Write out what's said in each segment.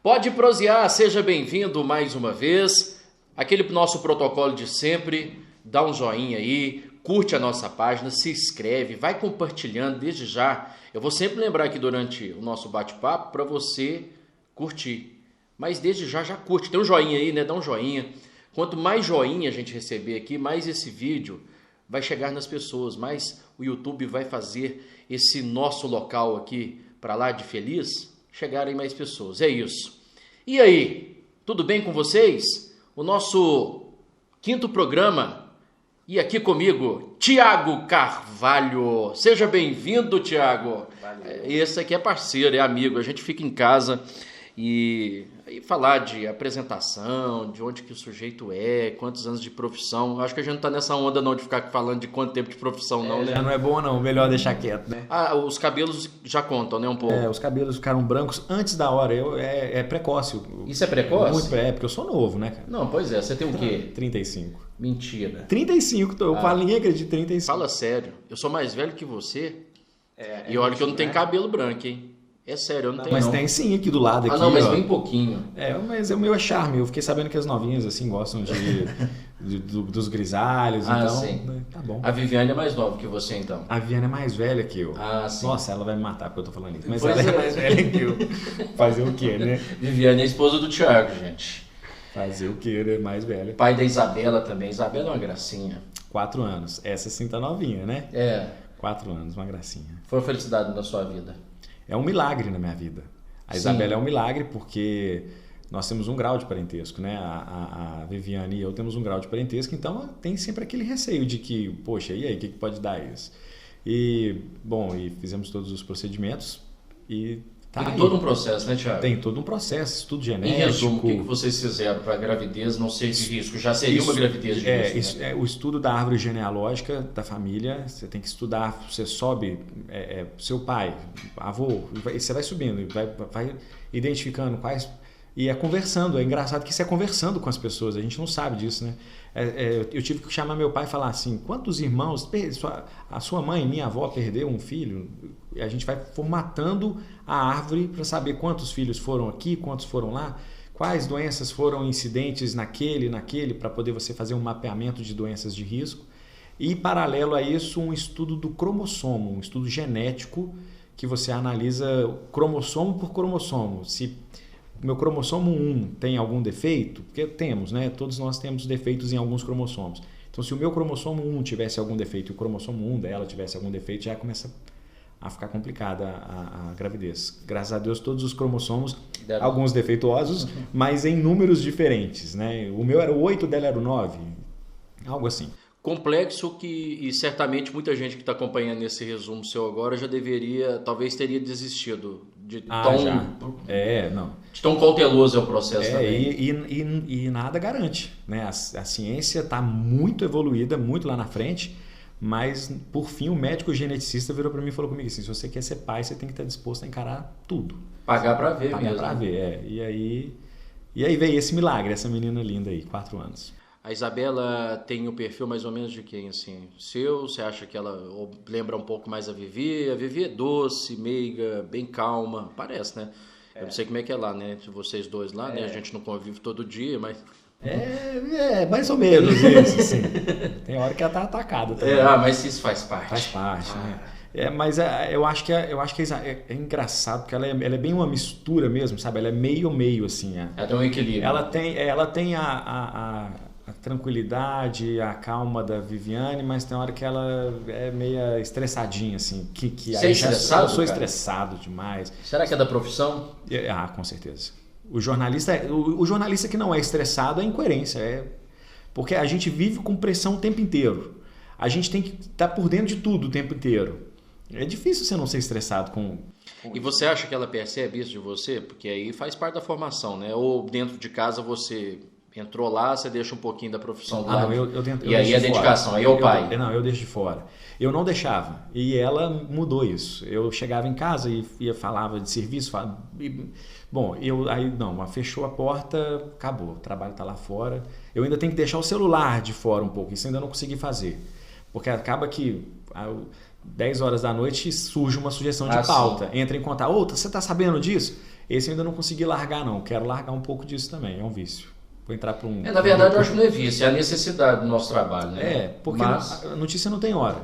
Pode prosear, seja bem-vindo mais uma vez. Aquele nosso protocolo de sempre, dá um joinha aí, curte a nossa página, se inscreve, vai compartilhando desde já. Eu vou sempre lembrar aqui durante o nosso bate-papo para você curtir. Mas desde já curte, tem um joinha aí, né? Dá um joinha. Quanto mais joinha a gente receber aqui, mais esse vídeo vai chegar nas pessoas, mais o YouTube vai fazer esse nosso local aqui para lá de feliz chegarem mais pessoas. É isso. E aí, tudo bem com vocês? O nosso 5º programa. E aqui comigo, Tiago Carvalho. Seja bem-vindo, Tiago. Esse aqui é parceiro, é amigo. A gente fica em casa e falar de apresentação, de onde que o sujeito é, quantos anos de profissão. Acho que a gente não tá nessa onda não de ficar falando de quanto tempo de profissão não, né? Já não é bom não, melhor deixar quieto, né? Os cabelos já contam, né, um pouco. Os cabelos ficaram brancos antes da hora, é precoce. Isso é precoce? Muito porque eu sou novo, né, cara? Não, pois é, você tem o quê? 35. Mentira. 35, eu falo, ninguém acredita, 35. Fala sério, eu sou mais velho que você e olha que eu não tenho cabelo branco, hein? É sério, eu não tenho. Mas tem sim aqui do lado. Aqui, mas bem pouquinho. Mas o meu é charme. Eu fiquei sabendo que as novinhas assim gostam dos grisalhos. Então, sim. Tá bom. A Viviane é mais nova que você, então. A Viviane é mais velha que eu. Sim. Nossa, ela vai me matar porque eu tô falando isso. Mas ela é mais velha que eu. Fazer o quê, né? Viviane é a esposa do Thiago, gente. Fazer o quê, né? Mais velha. Pai da Isabela também. Isabela é uma gracinha. 4 anos. Essa sim tá novinha, né? 4 anos, uma gracinha. Foi uma felicidade na sua vida? É um milagre na minha vida. A Isabela é um milagre porque nós temos um grau de parentesco, né? A Viviane e eu temos um grau de parentesco, então tem sempre aquele receio de que, poxa, e aí, o que pode dar isso? E fizemos todos os procedimentos e tá tem aí. Todo um processo, né, Thiago? Tem todo um processo, estudo genético. Em resumo, o que vocês fizeram para a gravidez não ser de risco? Já seria uma gravidez de risco, né? O estudo da árvore genealógica da família, você tem que estudar, você sobe, seu pai, avô, você vai subindo, vai identificando quais... E é conversando, é engraçado que isso é conversando com as pessoas, a gente não sabe disso, né? Eu tive que chamar meu pai e falar assim, quantos irmãos, a sua mãe, minha avó perdeu um filho? A gente vai formatando a árvore para saber quantos filhos foram aqui, quantos foram lá, quais doenças foram incidentes naquele, para poder você fazer um mapeamento de doenças de risco. E, paralelo a isso, um estudo do cromossomo, um estudo genético que você analisa cromossomo por cromossomo. Se meu cromossomo 1 tem algum defeito, porque temos, né? Todos nós temos defeitos em alguns cromossomos. Então, se o meu cromossomo 1 tivesse algum defeito e o cromossomo 1 dela tivesse algum defeito, já começa a ficar complicada a gravidez. Graças a Deus, todos os cromossomos, alguns defeituosos, mas em números diferentes, né? O meu era o 8, dela era o 9, algo assim. Complexo e certamente muita gente que está acompanhando esse resumo seu agora já talvez teria desistido de tão cauteloso é o processo também. E nada garante, né? A ciência está muito evoluída, muito lá na frente, mas por fim o médico geneticista virou para mim e falou comigo assim, se você quer ser pai, você tem que estar disposto a encarar tudo. Pagar para ver Pagar mesmo. Pagar para ver, E aí veio esse milagre, essa menina linda aí, 4 anos. A Isabela tem o perfil mais ou menos de quem, assim? Seu? Você acha que ela lembra um pouco mais a Vivi? A Vivi é doce, meiga, bem calma, parece, né? Eu não sei como é que é lá, né? Vocês dois lá, né? A gente não convive todo dia, mas... mais ou menos isso, assim. Tem hora que ela tá atacada também. Mas isso faz parte. Faz parte, né? Mas eu acho que é engraçado, porque ela é bem uma mistura mesmo, sabe? Ela é meio, assim. Ela tem um equilíbrio. Ela tem a tranquilidade, a calma da Viviane, mas tem hora que ela é meio estressadinha, assim. Você é estressado, eu sou estressado demais. Será que é da profissão? Com certeza. O jornalista que não é estressado é incoerência. Porque a gente vive com pressão o tempo inteiro. A gente tem que estar por dentro de tudo o tempo inteiro. É difícil você não ser estressado com... E você acha que ela percebe isso de você? Porque aí faz parte da formação, né? Ou dentro de casa você entrou lá, você deixa um pouquinho da profissão lá. E aí a dedicação, aí é o pai. Eu deixo de fora. Eu não deixava. E ela mudou isso. Eu chegava em casa e falava de serviço. Fechou a porta, acabou. O trabalho está lá fora. Eu ainda tenho que deixar o celular de fora um pouco. Isso ainda não consegui fazer. Porque acaba que 10 horas da noite surge uma sugestão de pauta. Sim. Entra em contato. Você está sabendo disso? Esse eu ainda não consegui largar, não. Quero largar um pouco disso também. É um vício. Vou entrar para um... na verdade, eu acho que não é vício. É a necessidade do nosso trabalho. Né? Porque a notícia não tem hora.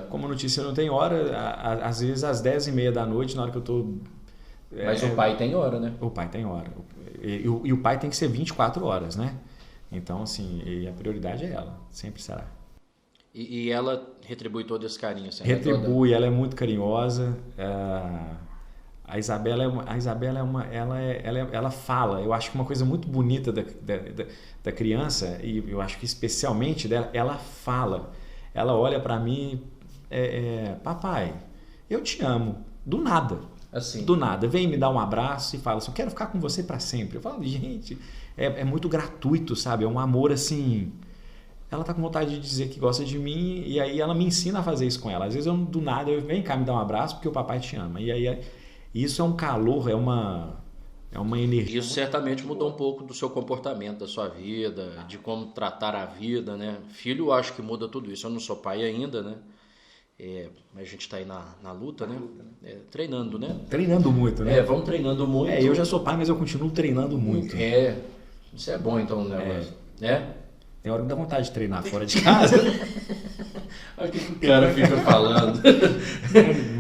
Como a notícia não tem hora, às vezes às 10h30 da noite, na hora que eu estou... Mas o pai tem hora, né? O pai tem hora. E o pai tem que ser 24 horas, né? Então, assim, a prioridade é ela. Sempre será. E ela retribui todo esse carinho? Assim, retribui, ela é muito carinhosa. A Isabela ela fala. Eu acho que uma coisa muito bonita da criança, e eu acho que especialmente dela, ela fala. Ela olha para mim, papai, eu te amo. Do nada. Assim. Do nada. Vem me dar um abraço e fala assim, eu quero ficar com você para sempre. Eu falo, gente, é muito gratuito, sabe? É um amor assim... Ela tá com vontade de dizer que gosta de mim e aí ela me ensina a fazer isso com ela. Às vezes do nada, vem cá me dar um abraço porque o papai te ama. E aí isso é um calor, é uma energia. Isso certamente mudou um pouco do seu comportamento, da sua vida, de como tratar a vida, né? Filho, eu acho que muda tudo isso. Eu não sou pai ainda, né? Mas a gente está aí na luta, né? Treinando, né? Treinando muito, né? Vamos treinando muito. Eu já sou pai, mas eu continuo treinando muito. Isso é bom, então, né? Tem hora que dá vontade de treinar fora de casa. Olha o que o cara fica falando.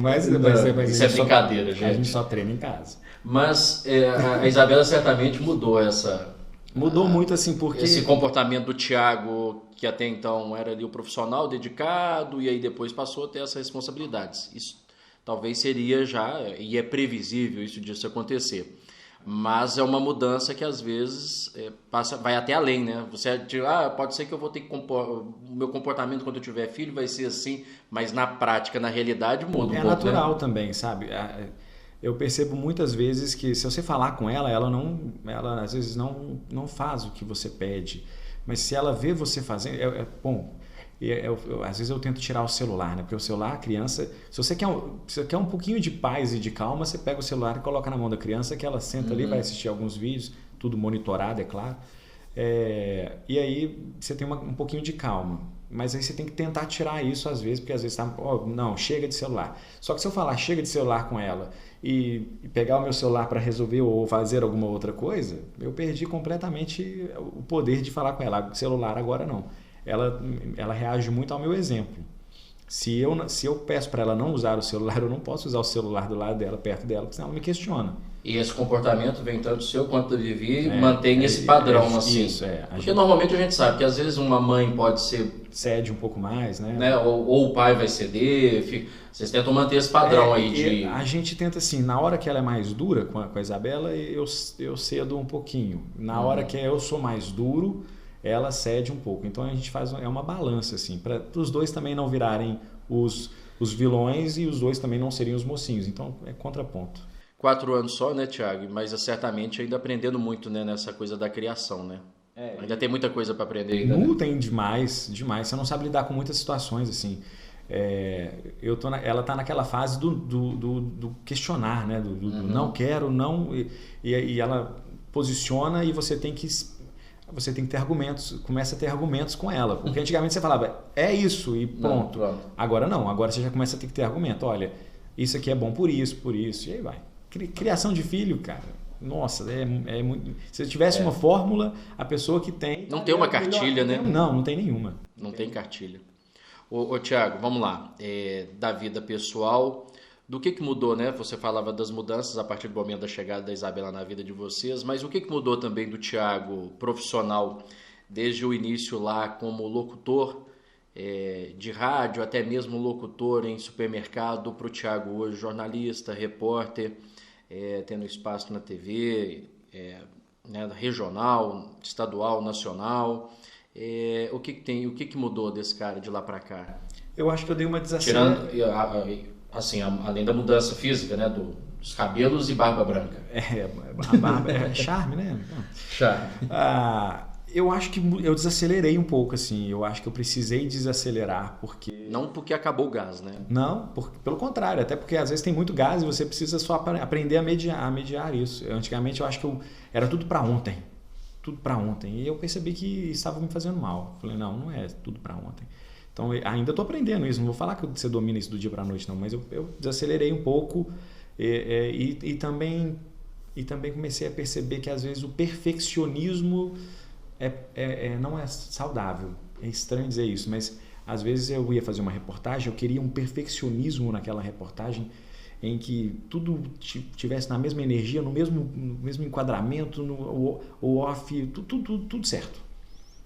mas isso é brincadeira, gente. A gente só treina em casa. Mas a Isabela certamente mudou essa... Mudou muito, assim, porque... Esse comportamento do Thiago, que até então era ali o profissional dedicado, e aí depois passou a ter essas responsabilidades. Isso talvez seria já, e é previsível isso disso acontecer. Mas é uma mudança que às vezes vai até além, né? Você pode ser que eu vou ter que o meu comportamento quando eu tiver filho vai ser assim, mas na prática, na realidade muda um pouco. É natural, né? Também, sabe? Eu percebo muitas vezes que se você falar com ela, ela às vezes não faz o que você pede. Mas se ela vê você fazendo, bom. Às vezes eu tento tirar o celular, né? Porque o celular, a criança... Se você quer um pouquinho de paz e de calma, você pega o celular e coloca na mão da criança, que ela senta ali, vai assistir alguns vídeos, tudo monitorado, é claro. E aí você tem um pouquinho de calma. Mas aí você tem que tentar tirar isso às vezes, porque às vezes não, chega de celular. Só que se eu falar chega de celular com ela e pegar o meu celular para resolver ou fazer alguma outra coisa, eu perdi completamente o poder de falar com ela. Celular agora não. Ela reage muito ao meu exemplo. Se eu peço para ela não usar o celular, eu não posso usar o celular do lado dela, perto dela, porque senão ela me questiona. E esse comportamento vem tanto do seu quanto da Vivi, mantém esse padrão assim. Isso, porque normalmente a gente sabe que às vezes uma mãe pode ser... Cede um pouco mais, né? Ou o pai vai ceder, vocês tentam manter esse padrão aí de... A gente tenta assim, na hora que ela é mais dura com a Isabela, eu cedo um pouquinho. Na hora que eu sou mais duro, ela cede um pouco. Então a gente faz uma balança assim, para os dois também não virarem os vilões e os dois também não seriam os mocinhos. Então é contraponto. 4 anos só, né, Thiago? Mas certamente ainda aprendendo muito, né, nessa coisa da criação, né? Ainda tem muita coisa para aprender ainda. Tem demais. Você não sabe lidar com muitas situações assim. Ela está naquela fase do questionar, né? Do não quero, não, e ela posiciona e você tem que ter argumentos, começa a ter argumentos com ela. Porque antigamente você falava, é isso e pronto. Agora não, agora você já começa a ter que ter argumento. Olha, isso aqui é bom por isso, e aí vai. Criação de filho, cara, nossa, é muito... Se tivesse uma fórmula, a pessoa que tem... Não tem uma cartilha, né? Não tem nenhuma. Não tem cartilha. Ô Thiago, vamos lá. Da vida pessoal, do que mudou, né? Você falava das mudanças a partir do momento da chegada da Isabela na vida de vocês, mas o que mudou também do Thiago profissional desde o início lá como locutor de rádio, até mesmo locutor em supermercado, para o Thiago hoje jornalista, repórter, tendo espaço na TV, né, regional, estadual, nacional. O que mudou desse cara de lá para cá? Eu acho que eu dei uma desacelerada. Assim, além da mudança física, né, dos cabelos e barba branca. A barba é charme, né? Charme. Eu acho que eu desacelerei um pouco, assim. Eu acho que eu precisei desacelerar, porque... Não porque acabou o gás, né? Não, pelo contrário. Até porque às vezes tem muito gás e você precisa só aprender a mediar isso. Antigamente eu acho que era tudo para ontem. Tudo para ontem. E eu percebi que estava me fazendo mal. Falei, não é tudo para ontem. Então, ainda estou aprendendo isso. Não vou falar que você domina isso do dia para a noite, não. Mas eu desacelerei um pouco e também comecei a perceber que, às vezes, o perfeccionismo não é saudável. É estranho dizer isso, mas, às vezes, eu ia fazer uma reportagem, eu queria um perfeccionismo naquela reportagem em que tudo tivesse na mesma energia, no mesmo enquadramento, o off, tudo certo.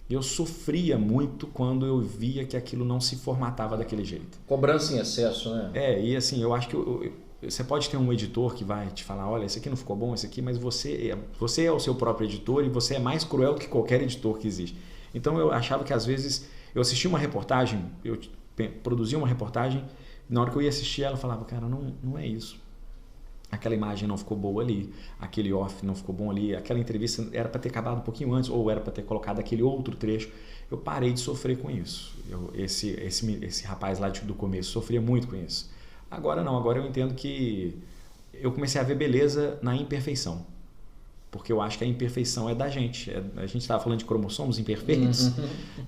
Eu sofria muito quando eu via que aquilo não se formatava daquele jeito. Cobrança em excesso, né? E assim, eu acho que você pode ter um editor que vai te falar, olha, esse aqui não ficou bom, esse aqui, mas você é o seu próprio editor e você é mais cruel do que qualquer editor que existe. Então eu achava que às vezes eu assistia uma reportagem, eu produzia uma reportagem, na hora que eu ia assistir ela, eu falava, cara, não é isso. Aquela imagem não ficou boa ali, aquele off não ficou bom ali, aquela entrevista era para ter acabado um pouquinho antes ou era para ter colocado aquele outro trecho. Eu parei de sofrer com isso. Esse rapaz lá do começo sofria muito com isso. Agora não, agora eu entendo que eu comecei a ver beleza na imperfeição. Porque eu acho que a imperfeição é da gente. A gente estava falando de cromossomos imperfeitos.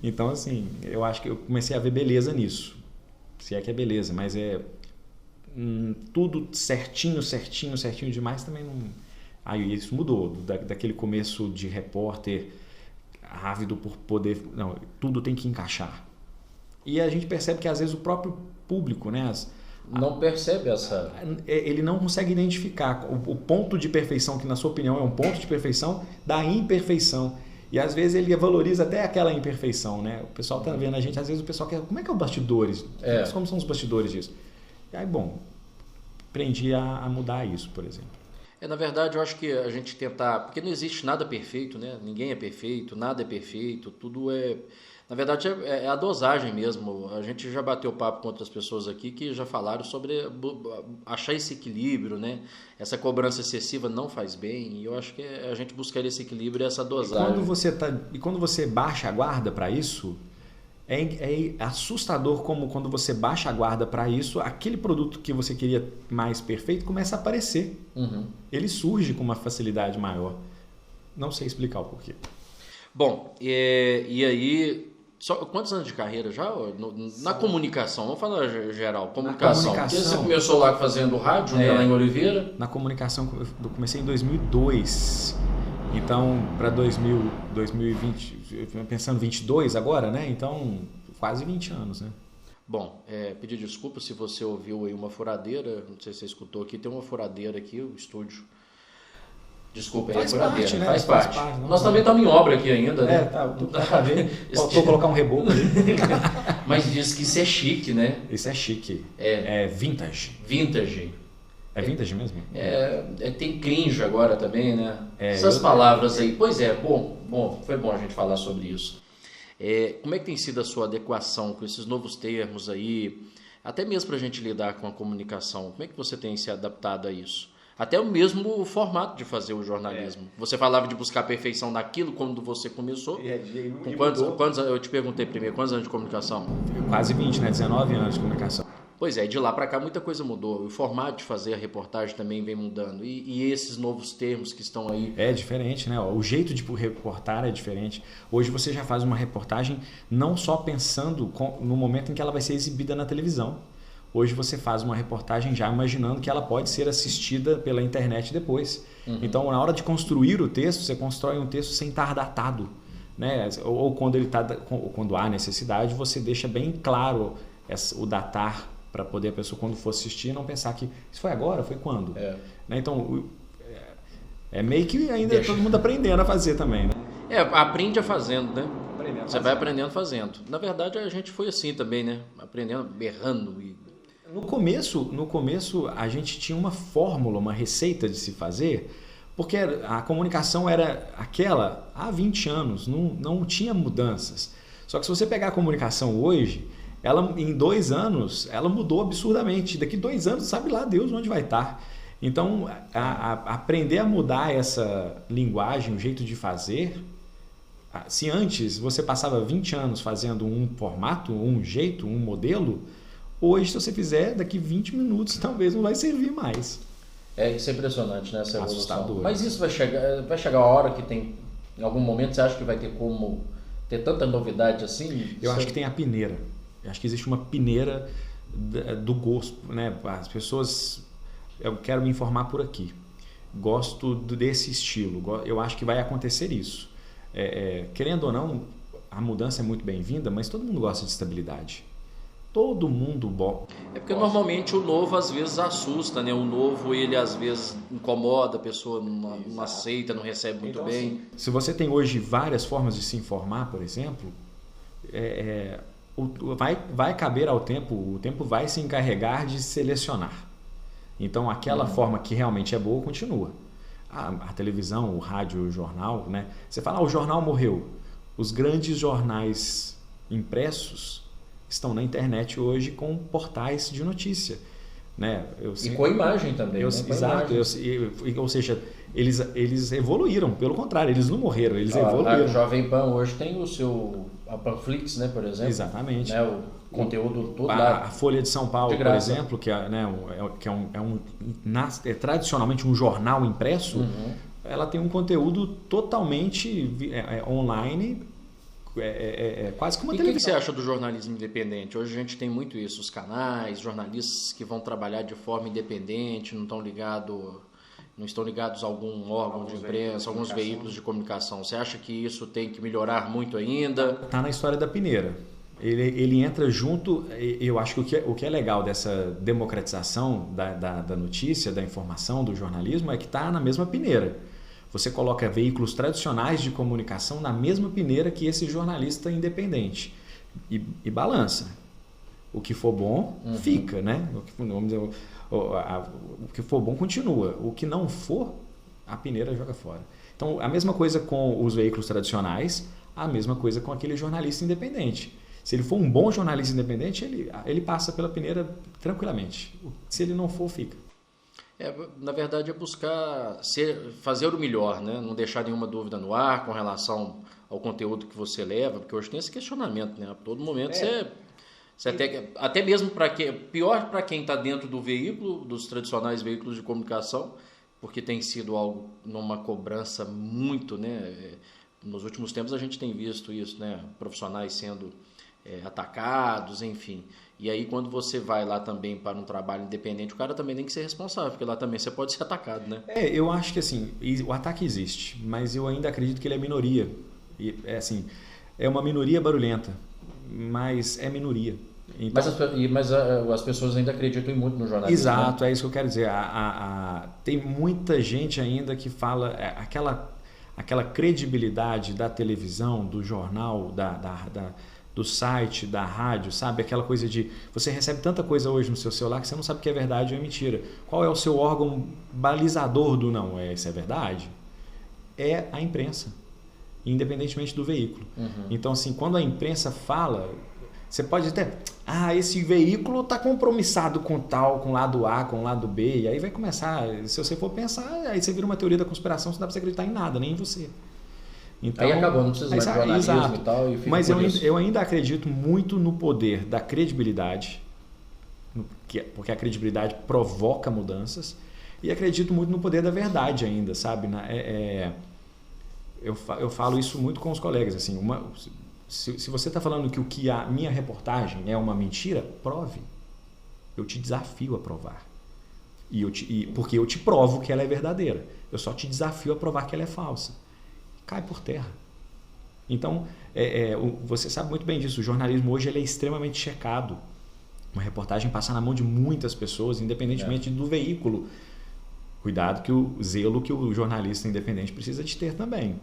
Então, assim, eu acho que eu comecei a ver beleza nisso. Se é que é beleza, mas tudo certinho demais também não... Aí isso mudou, daquele começo de repórter ávido por poder... Não, tudo tem que encaixar. E a gente percebe que às vezes o próprio público, né? Não percebe essa... Ele não consegue identificar o ponto de perfeição, que na sua opinião é um ponto de perfeição, da imperfeição. E às vezes ele valoriza até aquela imperfeição, né? O pessoal tá vendo a gente, às vezes o pessoal quer... Como é que é os bastidores? Como são os bastidores disso? E aí, bom, aprendi a mudar isso, por exemplo. Na verdade, eu acho que a gente tentar... Porque não existe nada perfeito, né? Ninguém é perfeito, nada é perfeito, tudo é... Na verdade, é a dosagem mesmo. A gente já bateu papo com outras pessoas aqui que já falaram sobre achar esse equilíbrio, né? Essa cobrança excessiva não faz bem. E eu acho que a gente buscar esse equilíbrio e essa dosagem. E quando você baixa a guarda para isso, é assustador como quando você baixa a guarda para isso, aquele produto que você queria mais perfeito começa a aparecer. Ele surge com uma facilidade maior. Não sei explicar o porquê. Bom, e aí... Quantos anos de carreira já? Na comunicação, vamos falar geral, comunicação. Porque você começou lá fazendo rádio, né, lá em Oliveira? Na comunicação, eu comecei em 2002, então para 2020, pensando 22 agora, né? Então quase 20 anos, né? Bom, pedir desculpa se você ouviu aí uma furadeira, não sei se você escutou aqui, tem uma furadeira aqui, o estúdio. Desculpa, faz parte, né? Faz parte. Nós também estamos em obra aqui ainda, né? Dá pra ver. Faltou colocar um reboco ali. Mas diz que isso é chique, né? Isso é chique. É vintage. Vintage. É vintage mesmo? Tem cringe agora também, né? Essas palavras aí. Pois é, foi bom a gente falar sobre isso. Como é que tem sido a sua adequação com esses novos termos aí? Até mesmo para a gente lidar com a comunicação. Como é que você tem se adaptado a isso? Até o mesmo formato de fazer o jornalismo. Você falava de buscar a perfeição naquilo quando você começou. Com quantos, eu te perguntei primeiro, quantos anos de comunicação? Quase 20, né? 19 anos de comunicação. Pois é, de lá para cá muita coisa mudou. O formato de fazer a reportagem também vem mudando. E esses novos termos que estão aí... É diferente, né? O jeito de reportar é diferente. Hoje você já faz uma reportagem não só pensando no momento em que ela vai ser exibida na televisão. Hoje você faz uma reportagem já imaginando que ela pode ser assistida pela internet depois. Então, na hora de construir o texto, você constrói um texto sem estar datado, né? Ou quando há necessidade, você deixa bem claro o datar para poder a pessoa, quando for assistir, não pensar que isso foi agora, foi quando. Né? Então, é meio que ainda todo mundo aprendendo a fazer também, né? Aprende fazendo, né? Você vai aprendendo fazendo. Na verdade, a gente foi assim também, né? Aprendendo, berrando e... No começo, a gente tinha uma fórmula, uma receita de se fazer, porque a comunicação era aquela há 20 anos, não tinha mudanças. Só que se você pegar a comunicação hoje, ela em 2 anos, ela mudou absurdamente. Daqui 2 anos, sabe lá Deus onde vai estar. Então, aprender a mudar essa linguagem, o jeito de fazer... Se antes você passava 20 anos fazendo um formato, um jeito, um modelo... Hoje, se você fizer, daqui 20 minutos, talvez não vai servir mais. Isso é impressionante, né? Essa evolução. Assustador. Mas isso vai chegar a hora que tem... Em algum momento, você acha que vai ter como ter tanta novidade assim? Eu acho que tem a peneira. Eu acho que existe uma peneira do gosto, né? As pessoas, eu quero me informar por aqui, gosto desse estilo, eu acho que vai acontecer isso. Querendo ou não, a mudança é muito bem-vinda, mas todo mundo gosta de estabilidade. Todo mundo bom. É porque normalmente o novo às vezes assusta, né? O novo ele às vezes incomoda, a pessoa não aceita, não recebe muito então, bem. Assim, se você tem hoje várias formas de se informar, por exemplo, vai caber ao tempo, o tempo vai se encarregar de selecionar. Então aquela forma que realmente é boa continua. A televisão, o rádio, o jornal, né? Você fala, o jornal morreu. Os grandes jornais impressos estão na internet hoje com portais de notícia, né? E com a imagem também, né? Exato. Ou seja, eles evoluíram, pelo contrário, eles não morreram, eles evoluíram. A Jovem Pan hoje tem a Panflix, né, por exemplo. Exatamente. Né, o conteúdo todo lá. A Folha de São Paulo, por exemplo, que é tradicionalmente um jornal impresso, ela tem um conteúdo totalmente online, quase como uma televisão. O que você acha do jornalismo independente? Hoje a gente tem muito isso, os canais, jornalistas que vão trabalhar de forma independente, não estão ligados a algum órgão de imprensa, alguns veículos de comunicação. Você acha que isso tem que melhorar muito ainda? Está na história da peneira. Ele entra junto. Eu acho que o que é legal dessa democratização da notícia, da informação, do jornalismo, é que está na mesma peneira. Você coloca veículos tradicionais de comunicação na mesma peneira que esse jornalista independente e balança. O que for bom, fica, né? Vamos dizer, o que for bom continua. O que não for, a peneira joga fora. Então, a mesma coisa com os veículos tradicionais, a mesma coisa com aquele jornalista independente. Se ele for um bom jornalista independente, ele passa pela peneira tranquilamente. Se ele não for, fica. Na verdade, é buscar fazer o melhor, né? Não deixar nenhuma dúvida no ar com relação ao conteúdo que você leva, porque hoje tem esse questionamento, né? A todo momento você até mesmo pior para quem está dentro do veículo, dos tradicionais veículos de comunicação, porque tem sido algo numa cobrança muito, né? Nos últimos tempos a gente tem visto isso, né? Profissionais sendo atacados, enfim. E aí quando você vai lá também para um trabalho independente, o cara também tem que ser responsável, porque lá também você pode ser atacado, né? Eu acho que assim, o ataque existe, mas eu ainda acredito que ele é minoria. É uma minoria barulhenta, mas é minoria. Então, mas as pessoas ainda acreditam muito no jornalismo. Exato, né? É isso que eu quero dizer. Tem muita gente ainda que fala aquela credibilidade da televisão, do jornal, do site, da rádio, sabe? Aquela coisa de você recebe tanta coisa hoje no seu celular que você não sabe o que é verdade ou é mentira. Qual é o seu órgão balizador do não? Isso é verdade? É a imprensa, independentemente do veículo. Então, assim, quando a imprensa fala, você pode até... esse veículo está compromissado com tal, com o lado A, com o lado B, e aí vai começar, se você for pensar, aí você vira uma teoria da conspiração, você não dá para você acreditar em nada, nem em você. Então, aí acabou, não precisa mais de jornalismo exato. E tal. E mas eu ainda acredito muito no poder da credibilidade, porque a credibilidade provoca mudanças, e acredito muito no poder da verdade ainda, sabe? Eu falo isso muito com os colegas, assim, se você está falando que a minha reportagem é uma mentira, prove. Eu te desafio a provar. Porque eu te provo que ela é verdadeira. Eu só te desafio a provar que ela é falsa. Cai por terra. Então, você sabe muito bem disso. O jornalismo hoje ele é extremamente checado. Uma reportagem passa na mão de muitas pessoas, independentemente do veículo. Cuidado que o zelo que o jornalista independente precisa de ter também.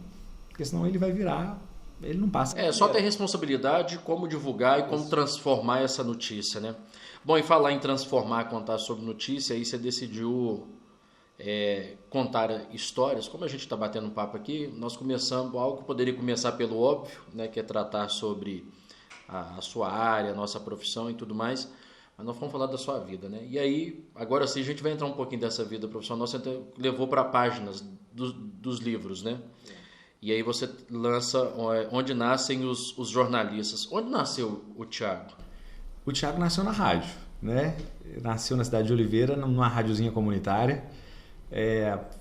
Porque senão ele vai virar... Ele não passa. Só ter responsabilidade como divulgar e como transformar essa notícia, né? Bom, e falar em transformar, contar sobre notícia, aí você decidiu contar histórias. Como a gente está batendo um papo aqui, nós começamos algo que poderia começar pelo óbvio, né? Que é tratar sobre a sua área, a nossa profissão e tudo mais. Mas nós vamos falar da sua vida, né? E aí, agora sim, a gente vai entrar um pouquinho dessa vida profissional. Você levou para páginas dos livros, né? E aí você lança Onde Nascem os Jornalistas. Onde nasceu o Thiago? O Thiago nasceu na rádio, né? Nasceu na cidade de Oliveira, numa rádiozinha comunitária,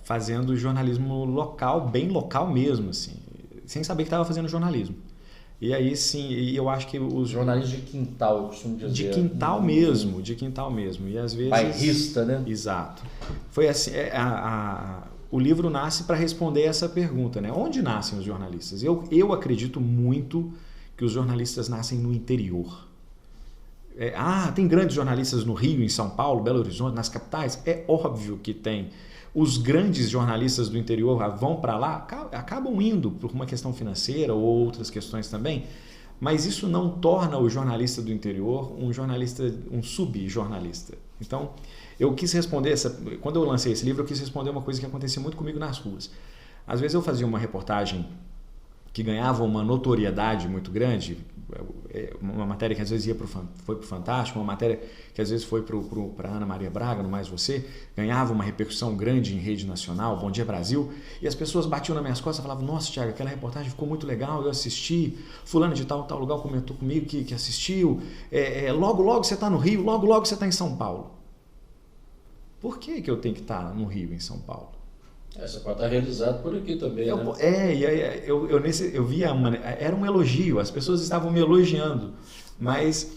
fazendo jornalismo local, bem local mesmo, assim, sem saber que estava fazendo jornalismo. E aí sim, e eu acho que os jornalistas de quintal, eu costumo dizer. De quintal mesmo, de quintal mesmo. E às vezes... Bairrista, né? Exato. Foi assim, o livro nasce para responder essa pergunta, né? Onde nascem os jornalistas? Eu acredito muito que os jornalistas nascem no interior. Tem grandes jornalistas no Rio, em São Paulo, Belo Horizonte, nas capitais? É óbvio que tem. Os grandes jornalistas do interior vão para lá, acabam indo por uma questão financeira ou outras questões também, mas isso não torna o jornalista do interior um subjornalista. Então, eu quis responder quando eu lancei esse livro, eu quis responder uma coisa que acontecia muito comigo nas ruas. Às vezes eu fazia uma reportagem que ganhava uma notoriedade muito grande, uma matéria que às vezes foi para o Fantástico, uma matéria que às vezes foi para Ana Maria Braga, no Mais Você, ganhava uma repercussão grande em rede nacional, Bom Dia Brasil, e as pessoas batiam nas minhas costas e falavam: nossa, Thiago, aquela reportagem ficou muito legal, eu assisti, fulano de tal lugar comentou comigo que assistiu, logo você está no Rio, logo você está em São Paulo. Por que eu tenho que estar no Rio, em São Paulo? Você pode estar realizado por aqui também, né? Eu via era um elogio, as pessoas estavam me elogiando, mas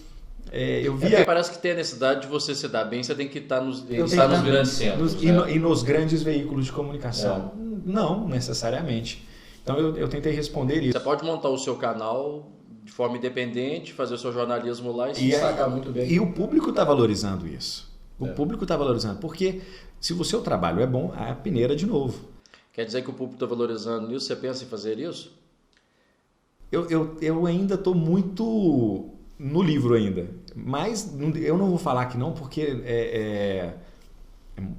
eu via... parece que tem a necessidade de você se dar bem, você tem que estar nos grandes centros. E nos grandes veículos de comunicação. Não necessariamente. Então eu tentei responder isso. Você pode montar o seu canal de forma independente, fazer o seu jornalismo lá e se destacar muito bem. E o público está valorizando isso. O público está valorizando, porque se o seu trabalho é bom, a peneira de novo. Quer dizer que o público está valorizando isso? Você pensa em fazer isso? Eu ainda estou muito no livro ainda, mas eu não vou falar que não, porque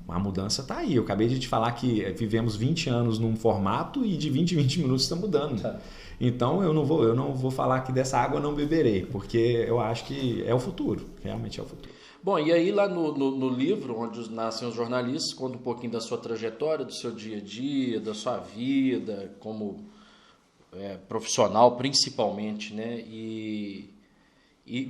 a mudança está aí. Eu acabei de te falar que vivemos 20 anos num formato e de 20 em 20 minutos está mudando. Tá. Então eu não vou falar que dessa água não beberei, porque eu acho que é o futuro, realmente é o futuro. Bom, e aí lá no livro, onde nascem os jornalistas, conta um pouquinho da sua trajetória, do seu dia a dia, da sua vida, como profissional principalmente, né? E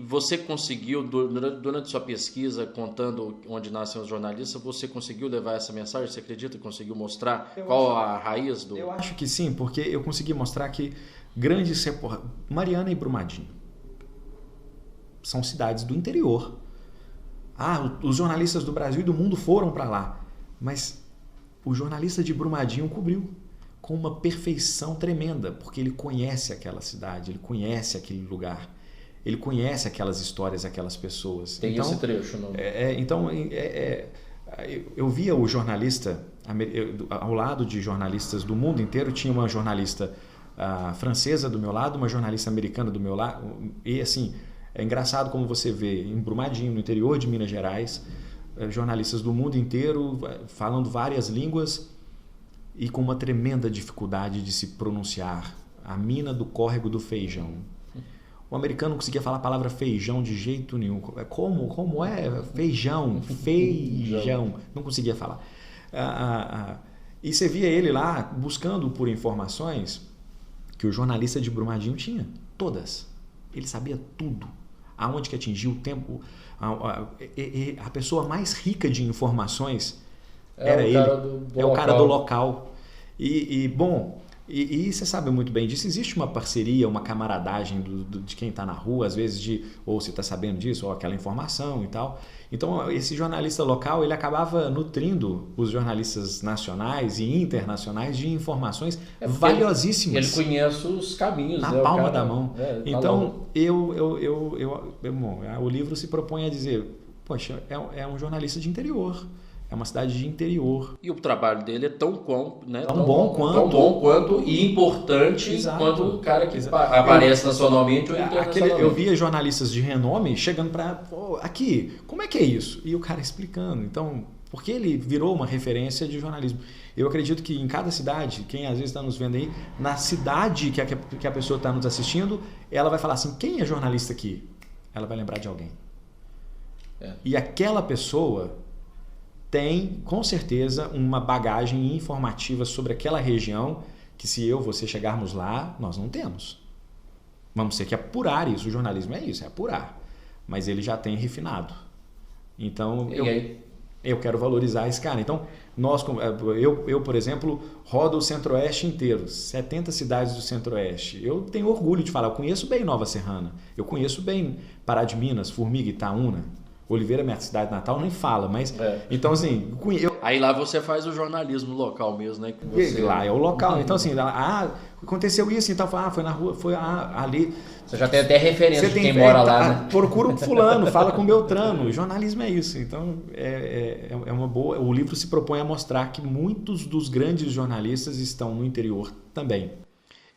você conseguiu, durante sua pesquisa, contando onde nascem os jornalistas, você conseguiu levar essa mensagem? Você acredita que conseguiu mostrar a raiz do... Eu acho que sim, porque eu consegui mostrar que Mariana e Brumadinho são cidades do interior. Os jornalistas do Brasil e do mundo foram para lá, mas o jornalista de Brumadinho cobriu com uma perfeição tremenda, porque ele conhece aquela cidade, ele conhece aquele lugar, ele conhece aquelas histórias, aquelas pessoas. Tem esse trecho, não? Eu via o jornalista, ao lado de jornalistas do mundo inteiro, tinha uma jornalista francesa do meu lado, uma jornalista americana do meu lado, e assim... É engraçado como você vê em Brumadinho, no interior de Minas Gerais, jornalistas do mundo inteiro falando várias línguas e com uma tremenda dificuldade de se pronunciar. A mina do córrego do feijão. O americano não conseguia falar a palavra feijão de jeito nenhum. Como é? Feijão. Não conseguia falar. E você via ele lá buscando por informações que o jornalista de Brumadinho tinha. Todas. Ele sabia tudo. Aonde que atingiu o tempo. A pessoa mais rica de informações era ele. É o cara do local. E você sabe muito bem disso. Existe uma parceria, uma camaradagem de quem está na rua, às vezes ou você está sabendo disso, ou aquela informação e tal. Então, esse jornalista local, ele acabava nutrindo os jornalistas nacionais e internacionais de informações valiosíssimas. Ele conhece os caminhos. Na palma da mão. Então, o livro se propõe a dizer, poxa, é um jornalista de interior. É uma cidade de interior. E o trabalho dele é tão bom quanto e importante. Exato. Quanto o cara que aparece nacionalmente ou internacionalmente. Eu via jornalistas de renome chegando para... aqui, como é que é isso? E o cara explicando. Então, porque ele virou uma referência de jornalismo. Eu acredito que em cada cidade, quem às vezes está nos vendo aí, na cidade que a pessoa está nos assistindo, ela vai falar assim, quem é jornalista aqui? Ela vai lembrar de alguém. E aquela pessoa... tem, com certeza, uma bagagem informativa sobre aquela região que se você chegarmos lá, nós não temos. Vamos ter que apurar isso. O jornalismo é isso, é apurar. Mas ele já tem refinado. Então, Eu quero valorizar esse cara. Então, eu, por exemplo, rodo o Centro-Oeste inteiro, 70 cidades do Centro-Oeste. Eu tenho orgulho de falar, eu conheço bem Nova Serrana, eu conheço bem Pará de Minas, Formiga, Itaúna, Oliveira, minha cidade natal, nem fala, mas... Então, assim... Aí lá você faz o jornalismo local mesmo, né? Lá é o local. Então, assim, aconteceu isso, então, foi na rua, foi ali... Você já tem até referência de quem mora lá, né? Procura o fulano, fala com o Beltrano. Jornalismo é isso. Então, é uma boa... O livro se propõe a mostrar que muitos dos grandes jornalistas estão no interior também.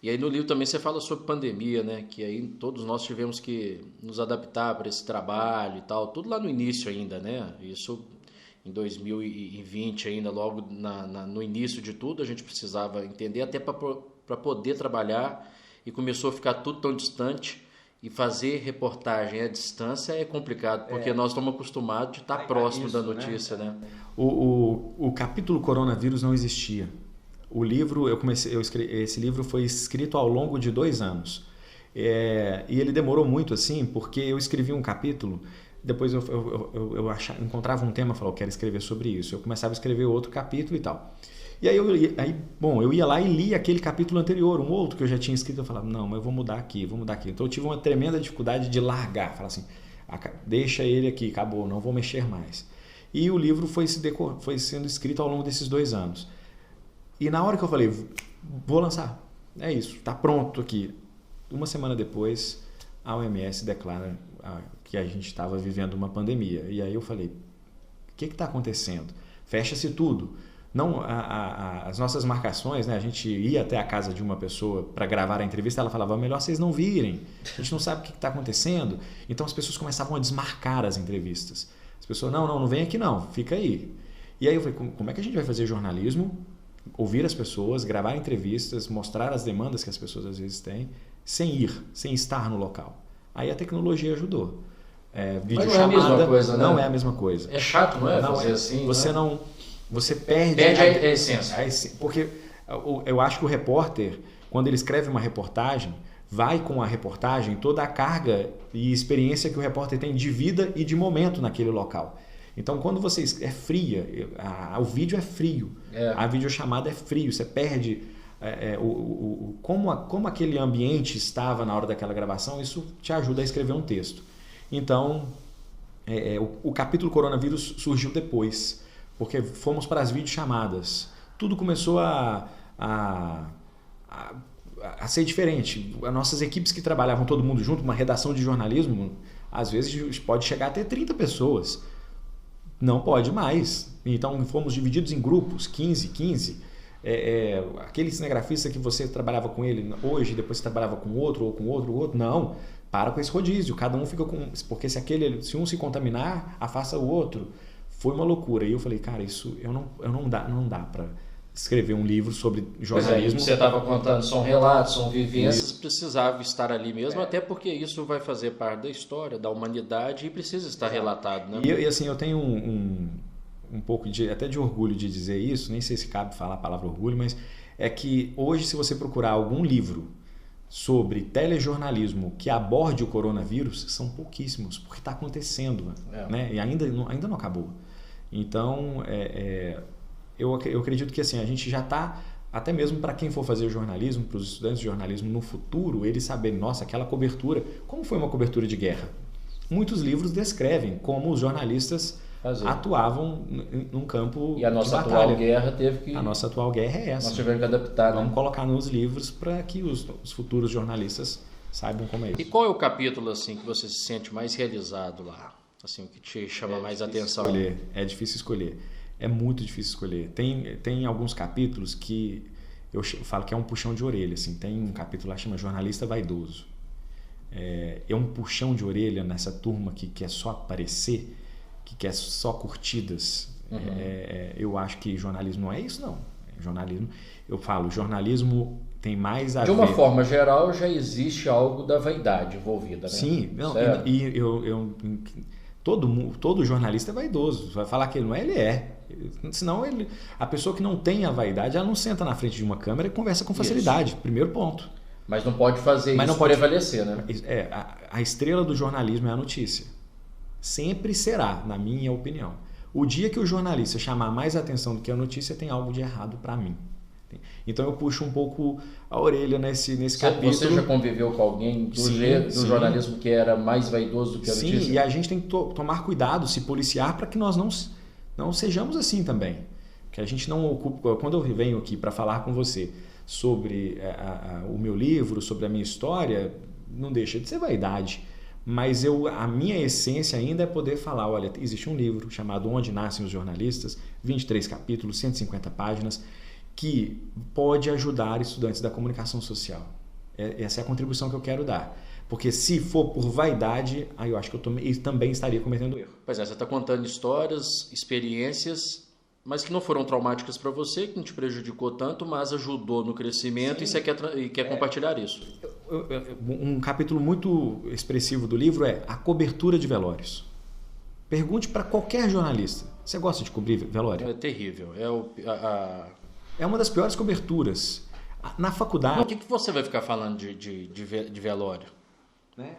E aí no livro também você fala sobre pandemia, né? Que aí todos nós tivemos que nos adaptar para esse trabalho e tal. Tudo lá no início ainda, né? Isso em 2020 ainda, logo no início de tudo, a gente precisava entender até para poder trabalhar, e começou a ficar tudo tão distante, e fazer reportagem à distância é complicado, porque nós estamos acostumados de estar próximo da notícia, né? O capítulo coronavírus não existia. O livro, esse livro foi escrito ao longo de 2 anos. E ele demorou muito assim, porque eu escrevi um capítulo, depois eu encontrava um tema e falava, eu quero escrever sobre isso. Eu começava a escrever outro capítulo e tal. E aí eu ia lá e li aquele capítulo anterior, um outro que eu já tinha escrito, eu falava, não, mas eu vou mudar aqui. Então eu tive uma tremenda dificuldade de largar, falar assim, deixa ele aqui, acabou, não vou mexer mais. E o livro foi sendo escrito ao longo desses 2 anos. E na hora que eu falei, vou lançar, é isso, está pronto aqui. 1 semana depois, a OMS declara que a gente estava vivendo uma pandemia. E aí eu falei, o que está acontecendo? Fecha-se tudo. Não, as nossas marcações, né? A gente ia até a casa de uma pessoa para gravar a entrevista, ela falava, melhor vocês não virem, a gente não sabe o que está acontecendo. Então as pessoas começavam a desmarcar as entrevistas. As pessoas, não vem aqui não, fica aí. E aí eu falei, como é que a gente vai fazer jornalismo? Ouvir as pessoas, gravar entrevistas, mostrar as demandas que as pessoas às vezes têm, sem estar no local. Aí a tecnologia ajudou. Mas não é a mesma coisa, né? Não é a mesma coisa. É chato, não é? Fazer assim, você perde a essência. Porque eu acho que o repórter, quando ele escreve uma reportagem, vai com a reportagem toda a carga e experiência que o repórter tem de vida e de momento naquele local. Então, quando você é fria, o vídeo é frio, a videochamada é frio, você perde como aquele ambiente estava na hora daquela gravação, isso te ajuda a escrever um texto. Então, o capítulo coronavírus surgiu depois, porque fomos para as videochamadas. Tudo começou a ser diferente. As nossas equipes que trabalhavam todo mundo junto, uma redação de jornalismo, às vezes pode chegar até 30 pessoas. Não pode mais. Então fomos divididos em grupos, 15. Aquele cinegrafista que você trabalhava com ele hoje, depois você trabalhava com outro, ou com outro. Não, para com esse rodízio. Cada um fica com... Porque se um se contaminar, afasta o outro. Foi uma loucura. E eu falei, cara, isso não dá para escrever um livro sobre jornalismo. Você estava contando, são relatos, são vivências, precisava estar ali mesmo, até porque isso vai fazer parte da história, da humanidade e precisa estar relatado, né? E assim, eu tenho um pouco até de orgulho de dizer isso, nem sei se cabe falar a palavra orgulho, mas é que hoje, se você procurar algum livro sobre telejornalismo que aborde o coronavírus, são pouquíssimos, porque está acontecendo, né? E ainda não acabou. Então, eu acredito que assim, a gente já está, até mesmo para quem for fazer jornalismo, para os estudantes de jornalismo no futuro, eles saberem, nossa, aquela cobertura, como foi uma cobertura de guerra? Muitos livros descrevem como os jornalistas atuavam num campo de batalha. E a nossa atual guerra teve que... A nossa atual guerra é essa. Nós tivemos que adaptar. Vamos colocar nos livros para que os futuros jornalistas saibam como é isso. E qual é o capítulo assim que você se sente mais realizado lá? Assim, o que te chama mais atenção? É difícil escolher. É muito difícil escolher. Tem alguns capítulos que eu falo que é um puxão de orelha. Assim. Tem um capítulo lá que chama Jornalista Vaidoso. É um puxão de orelha nessa turma que quer só aparecer, que quer só curtidas. Uhum. Eu acho que jornalismo não é isso, não. Jornalismo tem mais a ver... De uma forma geral, já existe algo da vaidade envolvida, né? Sim. Não, todo jornalista é vaidoso. Vai falar que ele não é, ele é. Senão a pessoa que não tem a vaidade, ela não senta na frente de uma câmera e conversa com facilidade. Isso. Primeiro ponto. Mas não pode fazer isso prevalecer, né? A estrela do jornalismo é a notícia. Sempre será, na minha opinião. O dia que o jornalista chamar mais atenção do que a notícia, tem algo de errado para mim. Então eu puxo um pouco a orelha nesse capítulo. Você já conviveu com alguém do jornalismo que era mais vaidoso do que a notícia? Sim, e a gente tem que tomar cuidado, se policiar, para que nós não sejamos assim também. Que a gente não ocupe... Quando eu venho aqui para falar com você sobre o meu livro, sobre a minha história, não deixa de ser vaidade. Mas a minha essência ainda é poder falar, olha, existe um livro chamado Onde Nascem os Jornalistas, 23 capítulos, 150 páginas, que pode ajudar estudantes da comunicação social. Essa é a contribuição que eu quero dar. Porque se for por vaidade, aí eu acho que eu também estaria cometendo erro. Pois é, você está contando histórias, experiências, mas que não foram traumáticas para você, que não te prejudicou tanto, mas ajudou no crescimento. Sim. E você quer compartilhar isso. Um capítulo muito expressivo do livro é a cobertura de velórios. Pergunte para qualquer jornalista. Você gosta de cobrir velório? É terrível. É uma das piores coberturas. Na faculdade... O que você vai ficar falando de velório? Né?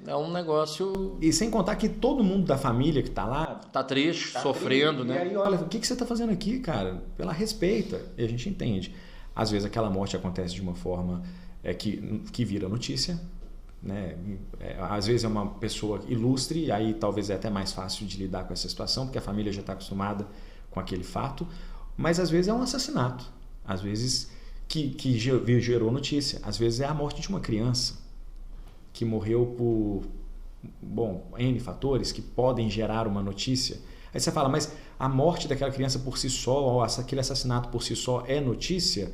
É um negócio... E sem contar que todo mundo da família que está lá... Está triste, sofrendo, triste, né? E aí, olha, o que você está fazendo aqui, cara? Ela respeita. E a gente entende. Às vezes aquela morte acontece de uma forma que vira notícia. Né? Às vezes é uma pessoa ilustre, e aí talvez é até mais fácil de lidar com essa situação, porque a família já está acostumada com aquele fato. Mas às vezes é um assassinato. Às vezes que gerou notícia. Às vezes é a morte de uma criança que morreu por N fatores que podem gerar uma notícia. Aí você fala, mas a morte daquela criança por si só, ou aquele assassinato por si só é notícia?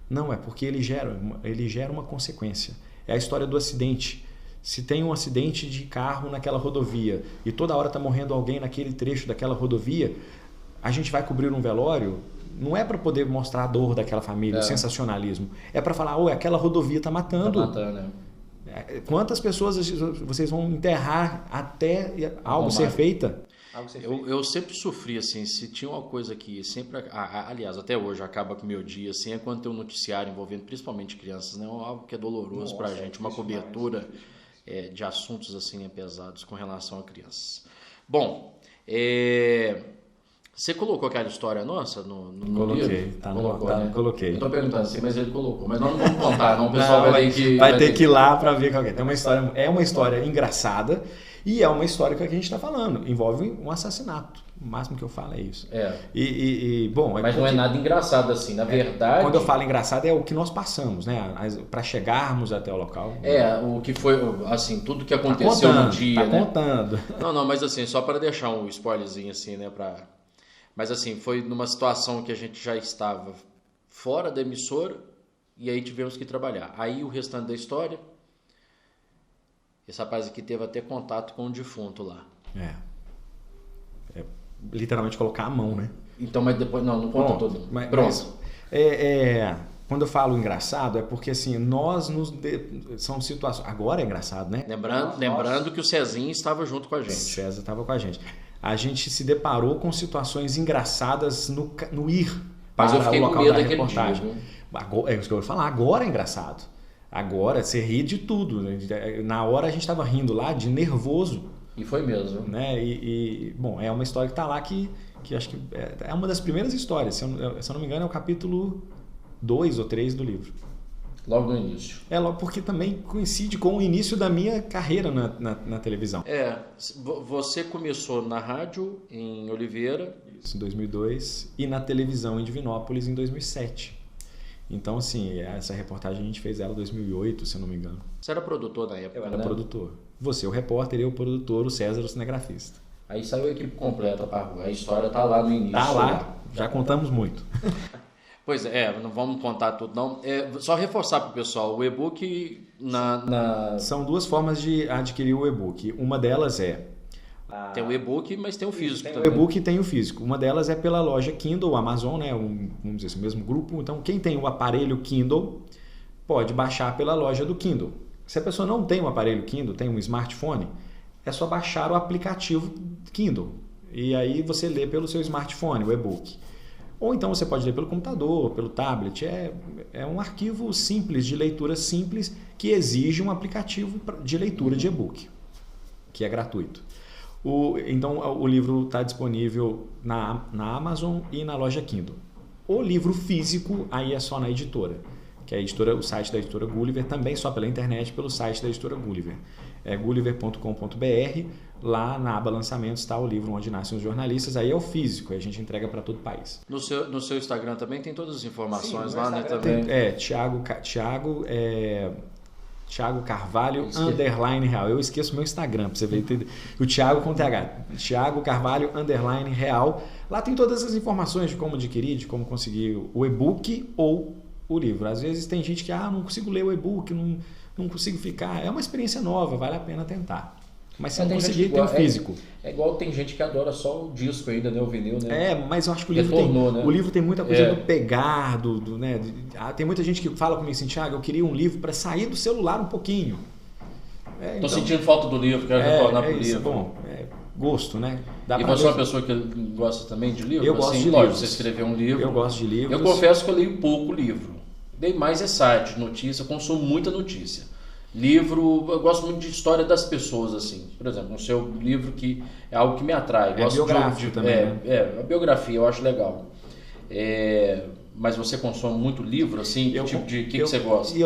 Não, é porque ele gera uma consequência. É a história do acidente. Se tem um acidente de carro naquela rodovia e toda hora está morrendo alguém naquele trecho daquela rodovia, a gente vai cobrir um velório, não é para poder mostrar a dor daquela família, o sensacionalismo. É para falar, aquela rodovia está matando. Está matando, né? Quantas pessoas vocês vão enterrar até algo ser feita? Eu sempre sofri assim, se tinha uma coisa que sempre, aliás, até hoje acaba com o meu dia, assim, é quando tem um noticiário envolvendo principalmente crianças, né? Algo que é doloroso para a gente, uma cobertura de assuntos assim pesados com relação a crianças. Bom, você colocou aquela história nossa no livro? Coloquei. Eu estou perguntando assim, mas ele colocou. Mas nós não vamos contar, não. O pessoal vai ter que ir lá para ver qual é. É uma história engraçada e é uma história que a gente está falando. Envolve um assassinato. O máximo que eu falo é isso. Mas não é nada engraçado assim. Na verdade... Quando eu falo engraçado é o que nós passamos, né? Para chegarmos até o local. O que foi, assim, tudo que aconteceu no dia, né? Contando. Não, mas assim, só para deixar um spoilerzinho assim, né? Mas assim, foi numa situação que a gente já estava fora da emissora e aí tivemos que trabalhar. Aí o restante da história, esse rapaz aqui teve até contato com um defunto lá. Literalmente colocar a mão, né? Então, mas depois, não conta todo. Pronto. Quando eu falo engraçado, é porque assim, são situações... Agora é engraçado, né? Lembrando que o Cezinho estava junto com a gente. O César estava com a gente. A gente se deparou com situações engraçadas no ir para o local da reportagem. É isso que eu vou falar. Agora é engraçado. Agora você ri de tudo. Na hora a gente estava rindo lá de nervoso. E foi mesmo. Né? Bom, é uma história que está lá que acho que é uma das primeiras histórias. Se eu não me engano, é o capítulo 2 ou 3 do livro. Logo no início. Logo porque também coincide com o início da minha carreira na televisão. Você começou na rádio em Oliveira. Isso, em 2002. E na televisão em Divinópolis em 2007. Então, assim, essa reportagem a gente fez ela em 2008, se eu não me engano. Você era produtor na época, Eu era produtor. Você, o repórter, eu o produtor, o César, o cinegrafista. Aí saiu a equipe completa para a rua. A história tá lá no início. Tá lá, já contamos muito. Pois não vamos contar tudo não. Só reforçar para o pessoal, o e-book São duas formas de adquirir o e-book. Uma delas tem o e-book, mas tem o físico também. Tem o e-book e tem o físico. Uma delas é pela loja Kindle, Amazon, né? Vamos dizer assim, o mesmo grupo. Então, quem tem o aparelho Kindle pode baixar pela loja do Kindle. Se a pessoa não tem um aparelho Kindle, tem um smartphone, é só baixar o aplicativo Kindle. E aí você lê pelo seu smartphone, o e-book. Ou então você pode ler pelo computador, pelo tablet. É um arquivo simples, de leitura simples, que exige um aplicativo de leitura de e-book, que é gratuito. Então o livro está disponível na Amazon e na loja Kindle. O livro físico aí é só na editora, que é o site da editora Gulliver, também só pela internet, pelo site da editora Gulliver. É gulliver.com.br. Lá na aba lançamentos está o livro Onde Nascem os Jornalistas, aí é o físico, aí a gente entrega para todo o país. No seu Instagram também tem todas as informações. Sim, lá, né? Também. Thiago Carvalho _real. Eu esqueço meu Instagram para você ver. O Thiago com TH. Thiago Carvalho _real. Lá tem todas as informações de como adquirir, de como conseguir o e-book ou o livro. Às vezes tem gente que não consigo ler o e-book, não consigo ficar. É uma experiência nova, vale a pena tentar. Mas se não conseguir, tem o físico. É igual tem gente que adora só o disco ainda, né? O vinil, né? Mas eu acho que o livro tem muita coisa do pegar, né? Tem muita gente que fala comigo assim, Thiago, eu queria um livro para sair do celular um pouquinho. Tô sentindo falta do livro, quero retornar pro livro. Bom, gosto, né? E você é uma pessoa que gosta também de livro? Eu gosto de livros. Você escreveu um livro. Eu gosto de livros. Eu confesso que eu leio pouco livro. Leio mais site, notícia, consumo muita notícia. Livro, eu gosto muito de história das pessoas, assim. Por exemplo, um seu livro que é algo que me atrai. É biográfico também, né? A biografia eu acho legal. Mas você consome muito livro, assim? Que você gosta?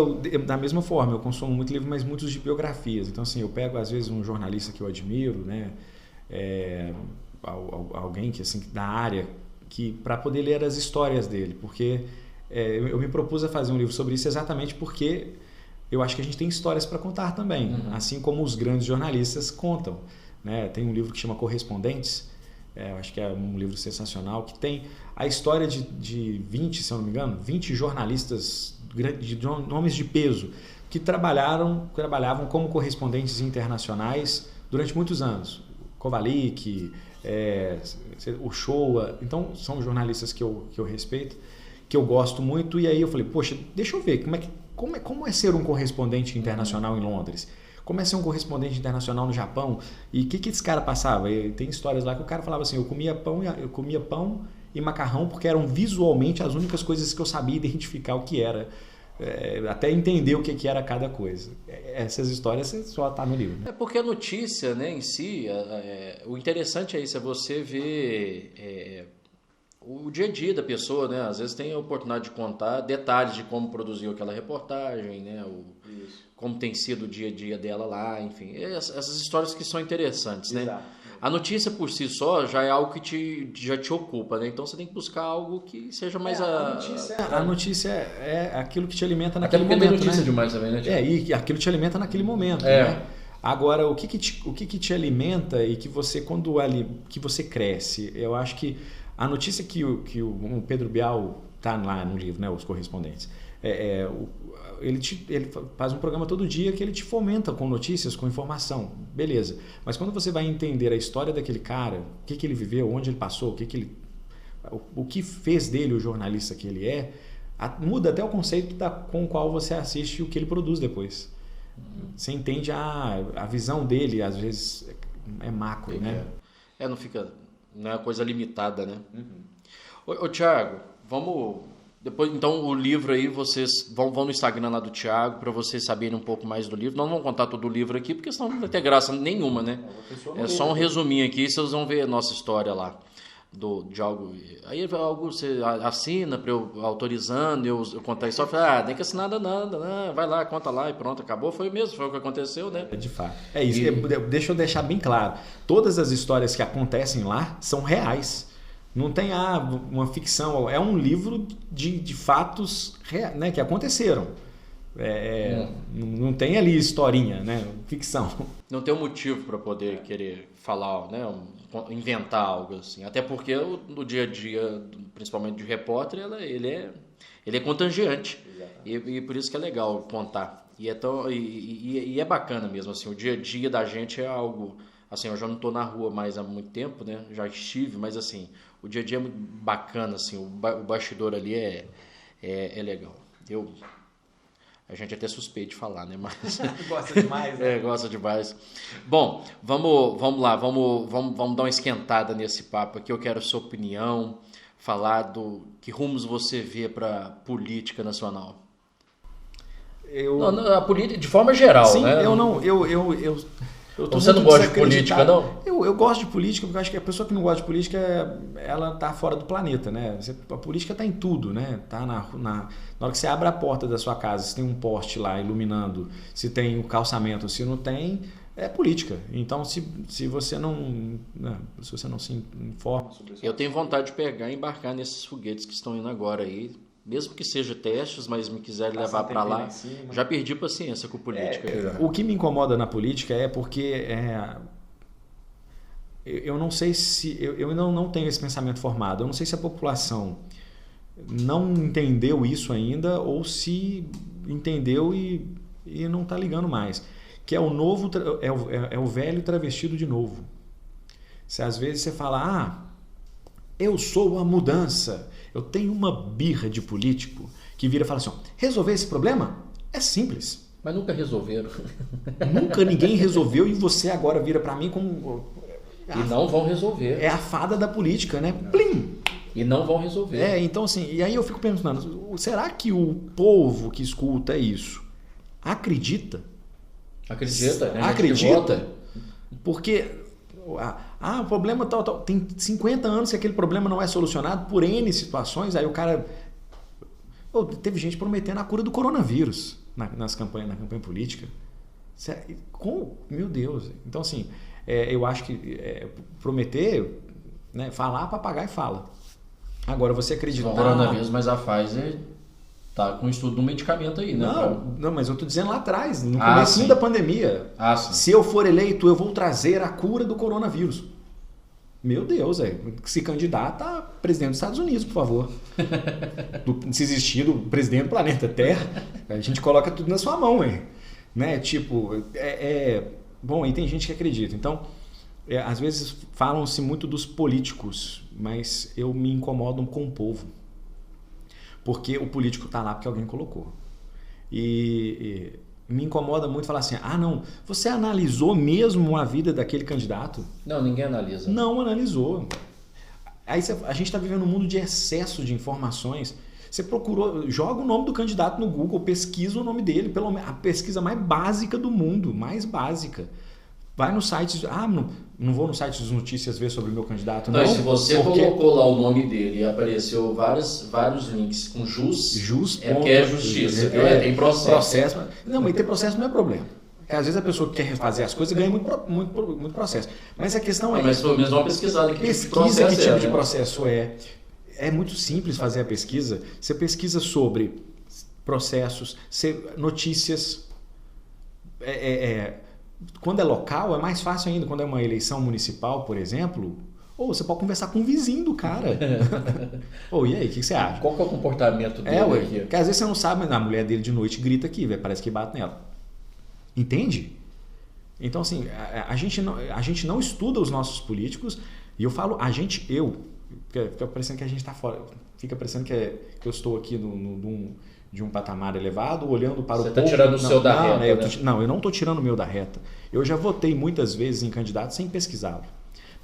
Da mesma forma, eu consumo muito livro, mas muitos de biografias. Então, assim, eu pego, às vezes, um jornalista que eu admiro, né? Alguém que, assim, da área, para poder ler as histórias dele. Porque eu me propus a fazer um livro sobre isso exatamente porque eu acho que a gente tem histórias para contar também, assim como os grandes jornalistas contam, né? Tem um livro que chama Correspondentes, eu acho que é um livro sensacional, que tem a história de 20, se eu não me engano, 20 jornalistas de nomes de peso que trabalhavam como correspondentes internacionais durante muitos anos. Kovalik, Uchoa, então são jornalistas que eu respeito, que eu gosto muito, e aí eu falei, poxa, deixa eu ver como é ser um correspondente internacional em Londres? Como é ser um correspondente internacional no Japão? E o que esse cara passava? E tem histórias lá que o cara falava assim, eu comia pão e macarrão porque eram visualmente as únicas coisas que eu sabia identificar o que era. Até entender o que era cada coisa. Essas histórias só tá no livro. Né? Porque a notícia, né, em si, o interessante é isso, é você ver o dia a dia da pessoa, né? Às vezes tem a oportunidade de contar detalhes de como produziu aquela reportagem, né? Como tem sido o dia a dia dela lá, enfim. Essas histórias que são interessantes, né? Exato. A notícia por si só já é algo que já te ocupa, né? Então você tem que buscar algo que seja mais A notícia é aquilo que te alimenta naquele momento, tem notícia né? demais também, né? E aquilo te alimenta naquele momento, né? Agora, o que te alimenta e que você, que você cresce, eu acho que a notícia que o Pedro Bial está lá no livro, né, Os Correspondentes, ele faz um programa todo dia que ele te fomenta com notícias, com informação, beleza. Mas quando você vai entender a história daquele cara, o que ele viveu, onde ele passou, o que fez dele o jornalista que ele é, muda até o conceito com o qual você assiste o que ele produz depois. Você entende a visão dele, às vezes é macro, né? Não é uma coisa limitada, né? Ô Thiago, vamos... Depois, então, o livro aí, vocês vão no Instagram lá do Thiago para vocês saberem um pouco mais do livro. Não vamos contar todo o livro aqui, porque senão não vai ter graça nenhuma, né? É só um resuminho aqui, vocês vão ver a nossa história lá. De algo. Aí algo você assina para eu autorizando, eu contar a história, nem que assinar nada, né? Vai lá, conta lá e pronto, acabou. Foi o que aconteceu, né? De fato. É isso. Deixa eu deixar bem claro. Todas as histórias que acontecem lá são reais. Não tem uma ficção. É um livro de fatos né, que aconteceram. Não tem ali historinha, né? Ficção. Não tem um motivo para poder querer falar, né? Inventar algo assim. Até porque no dia a dia, principalmente de repórter, ele é contagiante. E por isso que é legal contar. E é bacana mesmo, assim, o dia a dia da gente é algo... Assim, eu já não estou na rua mais há muito tempo, né? Já estive, mas assim, o dia a dia é muito bacana, assim, o bastidor ali é legal. A gente até suspeita de falar, né? Mas gosta demais, né? Gosta demais. Bom, vamos lá, vamos dar uma esquentada nesse papo aqui. Eu quero a sua opinião, falar do que rumos você vê para a política nacional. A política de forma geral, sim, né? Você não gosta de política, não? Eu gosto de política porque eu acho que a pessoa que não gosta de política, ela tá fora do planeta, né? A política tá em tudo, né? Tá na hora que você abre a porta da sua casa, se tem um poste lá iluminando, se tem um calçamento, se não tem, é política. Então, se você não se informa sobre isso... Eu tenho vontade de pegar e embarcar nesses foguetes que estão indo agora aí, mesmo que seja testes, mas me quiserem levar para lá, já perdi paciência com política. O que me incomoda na política é porque eu não sei se... Eu não tenho esse pensamento formado. Eu não sei se a população não entendeu isso ainda ou se entendeu e não está ligando mais. Que é o novo, é o velho travestido de novo. Se às vezes você fala, eu sou a mudança, eu tenho uma birra de político que vira e fala assim, resolver esse problema é simples. Mas nunca resolveram. Nunca ninguém resolveu e você agora vira para mim como... E não vão resolver. É a fada da política, né? Plim! E não vão resolver. Então assim, e aí eu fico pensando, será que o povo que escuta isso acredita? Acredita, né? Acredita? Porque o problema tal, tem 50 anos que aquele problema não é solucionado por N situações, aí o cara... teve gente prometendo a cura do coronavírus na campanha política. Meu Deus. Então, assim, eu acho que prometer, né, falar, papagaio e fala. Agora, você acreditar... O coronavírus, mas a Pfizer... Tá com o estudo do medicamento aí, né? Não, mas eu tô dizendo lá atrás, no comecinho da pandemia. Sim. Se eu for eleito, eu vou trazer a cura do coronavírus. Meu Deus, se candidata a presidente dos Estados Unidos, por favor. Se existir do presidente do planeta Terra, a gente coloca tudo na sua mão, né? Tipo, bom, aí tem gente que acredita. Então, às vezes falam-se muito dos políticos, mas eu me incomodo com o povo. Porque o político está lá porque alguém colocou. E me incomoda muito falar assim, não, você analisou mesmo a vida daquele candidato? Não, ninguém analisa. Não analisou. Aí a gente está vivendo um mundo de excesso de informações. Você procurou, joga o nome do candidato no Google, pesquisa o nome dele, a pesquisa mais básica do mundo, mais básica. Vai no site, não vou no site das notícias ver sobre o meu candidato, não. Se você colocou lá o nome dele e apareceu vários links com jus, porque é justiça, tem processo. Não, mas ter processo não é problema. Porque às vezes a pessoa que quer refazer as coisas ganha muito processo. Mas a questão mas pelo menos uma pesquisada que tipo de processo é. É muito simples fazer a pesquisa. Você pesquisa sobre processos, notícias. Quando é local, é mais fácil ainda. Quando é uma eleição municipal, por exemplo, você pode conversar com o vizinho do cara. E aí, o que você acha? Qual que é o comportamento dele aqui? Porque às vezes você não sabe, mas a mulher dele de noite grita aqui, parece que bate nela. Entende? Então, assim, a gente não estuda os nossos políticos, e eu falo, fica parecendo que a gente está fora, fica parecendo que eu estou aqui de um patamar elevado, olhando para o povo. Você está tirando o seu da reta, né? Eu não estou tirando o meu da reta. Eu já votei muitas vezes em candidato sem pesquisá-lo.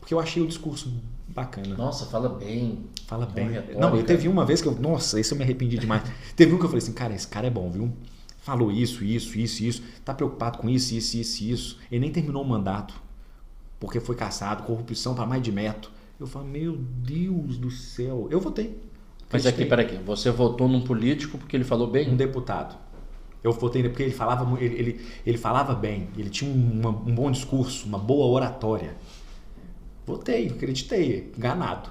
Porque eu achei o discurso bacana. Nossa, fala bem. Fala bem. Não, eu teve uma vez que nossa, esse eu me arrependi demais. Teve um que eu falei assim, cara, esse cara é bom, viu? Falou isso. Tá preocupado com isso. Ele nem terminou o mandato. Porque foi caçado, corrupção para mais de metro. Eu falei, meu Deus do céu. Eu votei. Mas aqui, peraí, você votou num político porque ele falou bem? Um deputado. Eu votei porque ele falava bem, ele tinha um bom discurso, uma boa oratória. Votei, acreditei, enganado.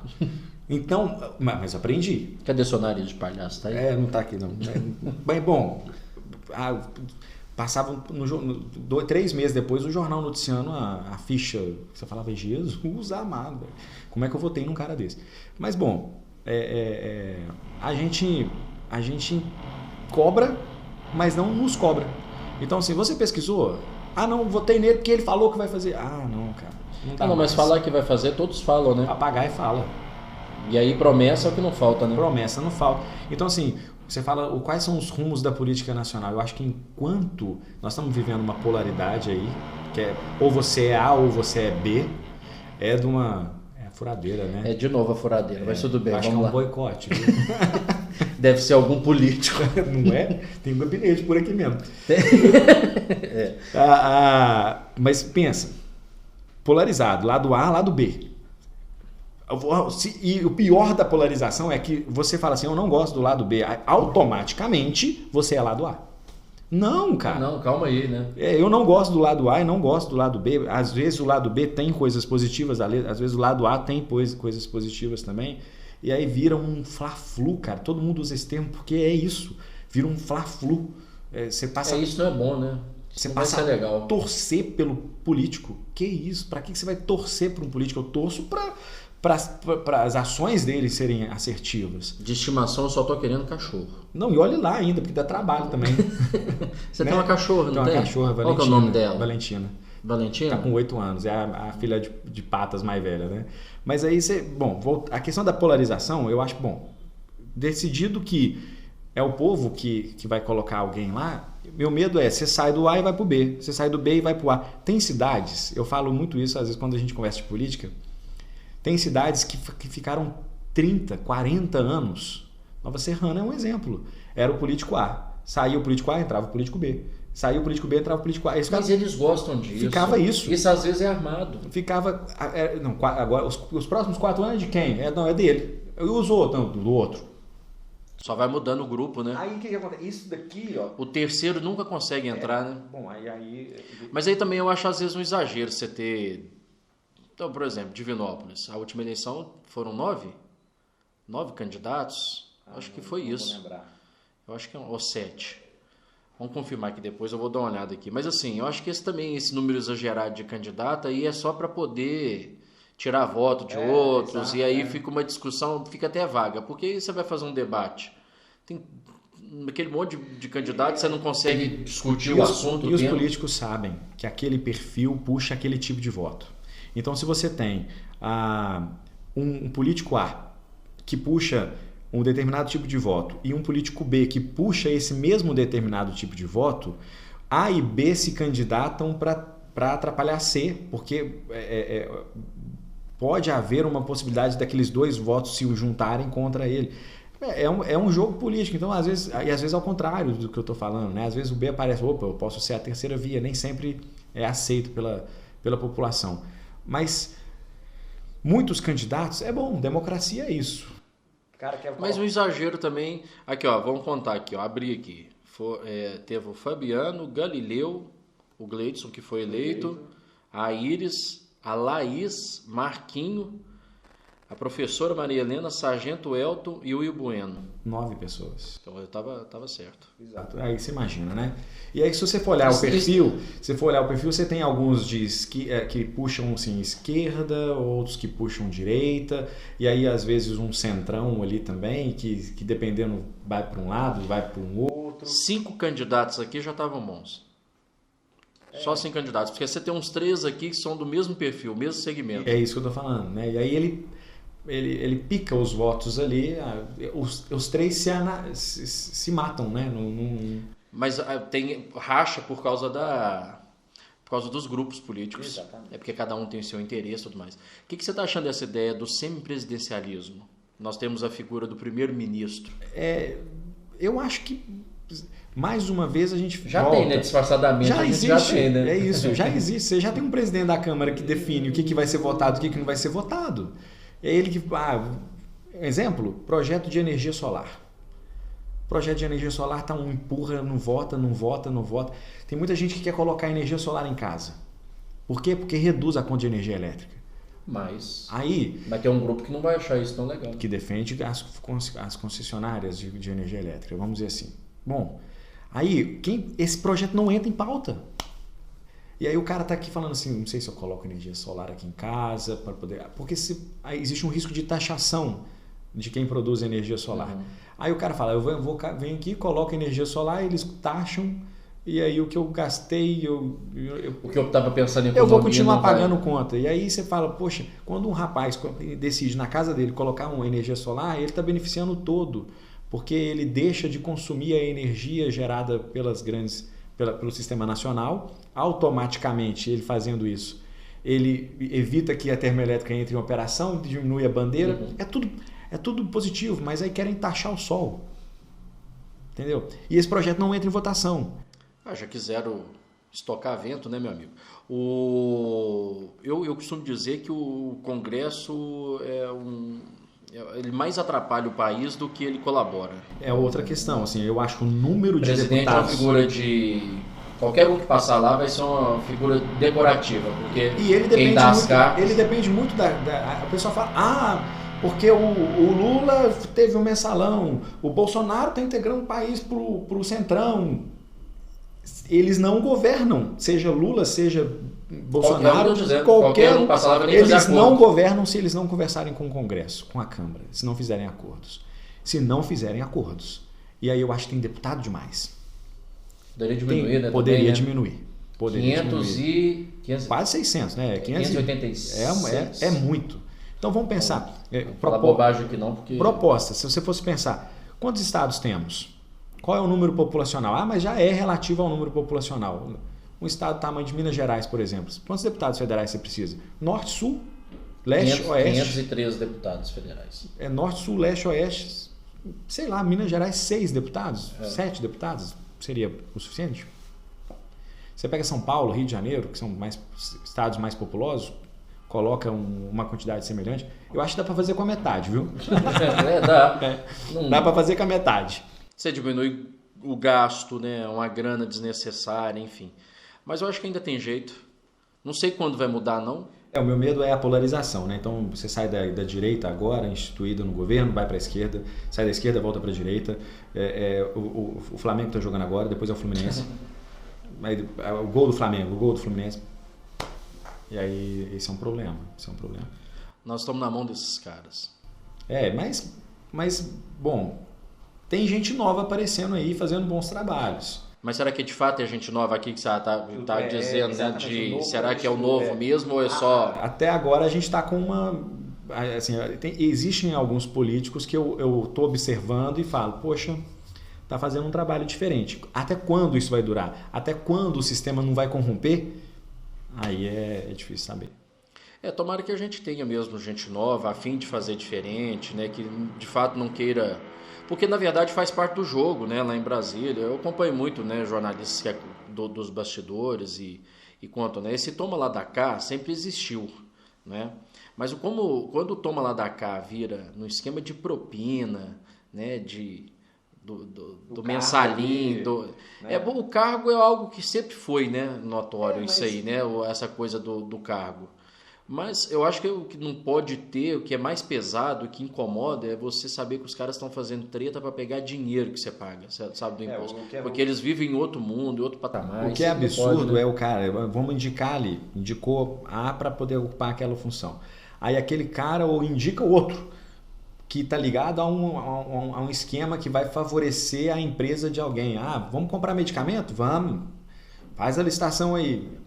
Então, mas aprendi. Cadê seu nariz de palhaço? Tá aí? Não tá aqui não. Bem, bom, passava 3 meses depois o jornal noticiando a ficha. Você falava, Jesus amado, como é que eu votei num cara desse? Mas bom, a gente cobra, mas não nos cobra. Então, assim, você pesquisou? Não, votei nele porque ele falou que vai fazer. Não, cara. Não, mas falar que vai fazer, todos falam, né? Papagaio fala. E aí promessa é o que não falta, né? Promessa não falta. Então, assim, você fala quais são os rumos da política nacional. Eu acho que enquanto nós estamos vivendo uma polaridade aí, que é ou você é A ou você é B, é de uma furadeira, né? É de novo a furadeira, mas tudo bem, acho vamos que é um boicote. Deve ser algum político. Não é? Tem um gabinete por aqui mesmo. Mas pensa, polarizado, lado A, lado B. E o pior da polarização é que você fala assim, eu não gosto do lado B, automaticamente você é lado A. Não, cara. Não, calma aí, né? Eu não gosto do lado A e não gosto do lado B. Às vezes o lado B tem coisas positivas, às vezes o lado A tem coisas positivas também. E aí vira um fla-flu, cara. Todo mundo usa esse termo porque é isso. Vira um fla-flu. Você passa... Isso não é bom, né? Você passa a torcer pelo político. Que isso? Pra que você vai torcer para um político? Eu torço para as ações dele serem assertivas. De estimação, eu só tô querendo cachorro. Não, e olhe lá ainda, porque dá trabalho também. Você tem uma cachorra, não tem? Tem uma cachorra, Valentina. Qual que é o nome dela? Valentina. Valentina? Tá com 8 anos, é a filha de patas mais velha, né? Mas aí a questão da polarização, eu acho, decidido que é o povo que vai colocar alguém lá, meu medo é, você sai do A e vai pro B, você sai do B e vai pro A. Tem cidades, eu falo muito isso às vezes quando a gente conversa de política, tem cidades que ficaram 30, 40 anos. Nova Serrana é um exemplo. Era o político A. Saía o político A, entrava o político B. Saía o político B, entrava o político A. Mas eles gostam disso. Ficava isso. Isso às vezes é armado. Ficava... Não, agora, os próximos 4 anos é de quem? Não, é dele. E os outros? Não, do outro. Só vai mudando o grupo, né? Aí o que acontece? Isso daqui, ó... O terceiro nunca consegue entrar, né? Bom, aí... Mas aí também eu acho às vezes um exagero você ter... Então, por exemplo, Divinópolis, a última eleição foram 9 candidatos, acho que foi isso. Eu acho que ou 7. Vamos confirmar aqui depois, eu vou dar uma olhada aqui. Mas assim, eu acho que esse número exagerado de candidato aí é só para poder tirar voto de outros, exato, e aí fica uma discussão, fica até vaga, porque aí você vai fazer um debate. Tem aquele monte de candidatos, você não consegue discutir o assunto. E os políticos sabem que aquele perfil puxa aquele tipo de voto. Então, se você tem um político A que puxa um determinado tipo de voto e um político B que puxa esse mesmo determinado tipo de voto, A e B se candidatam para atrapalhar C, porque pode haver uma possibilidade daqueles dois votos se juntarem contra ele. É um jogo político, então às vezes ao contrário do que eu estou falando, né? Às vezes o B aparece, opa, eu posso ser a terceira via, nem sempre é aceito pela população. Mas muitos candidatos, é bom, democracia é isso. Mas um exagero também, aqui ó, vamos contar aqui, ó, abri aqui, teve o Fabiano, o Galileu, o Gleidson que foi eleito, a Iris, a Laís, Marquinho, a professora Maria Helena, Sargento Elton e o Will Bueno. 9 pessoas. Então eu tava certo. Exato. Aí você imagina, né? E aí se você for olhar o perfil, você tem alguns que puxam assim, esquerda, outros que puxam direita, e aí às vezes um centrão ali também, que dependendo vai para um lado, vai para um outro. 5 candidatos aqui já estavam bons. Só 5 candidatos, porque você tem uns 3 aqui que são do mesmo perfil, mesmo segmento. É isso que eu tô falando, né? E aí ele pica os votos ali, os 3 se matam, né? Mas tem racha por causa dos grupos políticos. Exatamente. É porque cada um tem o seu interesse e tudo mais. O que você está achando dessa ideia do semipresidencialismo? Nós temos a figura do primeiro-ministro. Eu acho que, mais uma vez, a gente já volta. Tem, né? Disfarçadamente já tem, né? É isso, já existe. Você já tem um presidente da Câmara que define o que vai ser votado e o que não vai ser votado. É ele que... exemplo, projeto de energia solar. Projeto de energia solar tá empurra, não vota. Tem muita gente que quer colocar energia solar em casa. Por quê? Porque reduz a conta de energia elétrica. Mas vai ter um grupo que não vai achar isso tão legal. Que defende as concessionárias de energia elétrica, vamos dizer assim. Bom, aí esse projeto não entra em pauta. E aí o cara tá aqui falando assim, não sei se eu coloco energia solar aqui em casa para poder, porque aí existe um risco de taxação de quem produz energia solar. Uhum. Aí o cara fala, venho aqui, coloco energia solar, eles taxam e aí o que eu gastei, o que eu estava pensando em economia, eu vou continuar pagando conta. E aí você fala, poxa, quando um rapaz decide na casa dele colocar uma energia solar, ele está beneficiando todo, porque ele deixa de consumir a energia gerada pelo sistema nacional. Automaticamente, ele fazendo isso, ele evita que a termoelétrica entre em operação, diminui a bandeira. Uhum. É tudo positivo, mas aí querem taxar o sol. Entendeu? E esse projeto não entra em votação. Já quiseram Estocar vento, né, meu amigo? Eu costumo dizer que o Congresso ele mais atrapalha o país do que ele colabora. É outra questão, assim, eu acho que o número de presidente deputados... é uma figura de... Qualquer um que passar lá vai ser uma figura decorativa, porque E ele quem depende dá as muito, cartas... ele depende muito a pessoa fala, porque o Lula teve um mensalão, o Bolsonaro está integrando o país para o Centrão. Eles não governam, seja Lula, seja Bolsonaro, qualquer um passar lá vai nem fazer eles acordo. não governam se eles não conversarem com o Congresso, com a Câmara, se não fizerem acordos. Se não fizerem acordos. E aí eu acho que tem deputado demais. Poderia diminuir, né? Poderia também, diminuir. 500 quase 600, né? 586. É muito. Então vamos pensar. Falar bobagem aqui não, porque... Proposta, se você fosse pensar, quantos estados temos? Qual é o número populacional? Mas já é relativo ao número populacional. Um estado do tamanho de Minas Gerais, por exemplo. Quantos deputados federais você precisa? Norte, Sul, Leste, Oeste? 513 deputados federais. Norte, Sul, Leste, Oeste. Sei lá, Minas Gerais, 6 deputados? 7 deputados? Seria o suficiente? Você pega São Paulo, Rio de Janeiro, que são estados mais populosos, coloca uma quantidade semelhante. Eu acho que dá para fazer com a metade, viu? Dá. Dá para fazer com a metade. Você diminui o gasto, né? Uma grana desnecessária, enfim. Mas eu acho que ainda tem jeito. Não sei quando vai mudar, não. O meu medo é a polarização, né? Então você sai da direita agora, instituída no governo, vai para a esquerda, sai da esquerda, volta para a direita. O Flamengo está jogando agora, depois é o Fluminense. O gol do Flamengo, o gol do Fluminense. E aí esse é um problema. Nós estamos na mão desses caras. Mas bom, tem gente nova aparecendo aí, fazendo bons trabalhos. Mas será que de fato é gente nova aqui que você está dizendo, né? Será que é o novo mesmo ou é só... Até agora a gente está com uma... Assim, existem alguns políticos que eu estou observando e falo, poxa, está fazendo um trabalho diferente. Até quando isso vai durar? Até quando o sistema não vai corromper? Aí é difícil saber. Tomara que a gente tenha mesmo gente nova, a fim de fazer diferente, né? Que de fato não queira... Porque, na verdade, faz parte do jogo, né? Lá em Brasília. Eu acompanho muito, né, jornalistas dos bastidores e contam, né? Esse toma lá da cá sempre existiu, né? Mas quando o toma lá da cá vira no esquema de propina, né? Do mensalinho... né? O cargo é algo que sempre foi, né? Notório isso aí, né? Essa coisa do cargo. Mas eu acho que o que não pode ter, o que é mais pesado, o que incomoda, é você saber que os caras estão fazendo treta para pegar dinheiro que você paga, sabe, do imposto. Porque eles vivem em outro mundo, em outro patamar. O que é absurdo é o cara, vamos indicar ali, indicou A para poder ocupar aquela função. Aí aquele cara ou indica o outro, que está ligado a um esquema que vai favorecer a empresa de alguém. Vamos comprar medicamento? Vamos. Faz a licitação aí.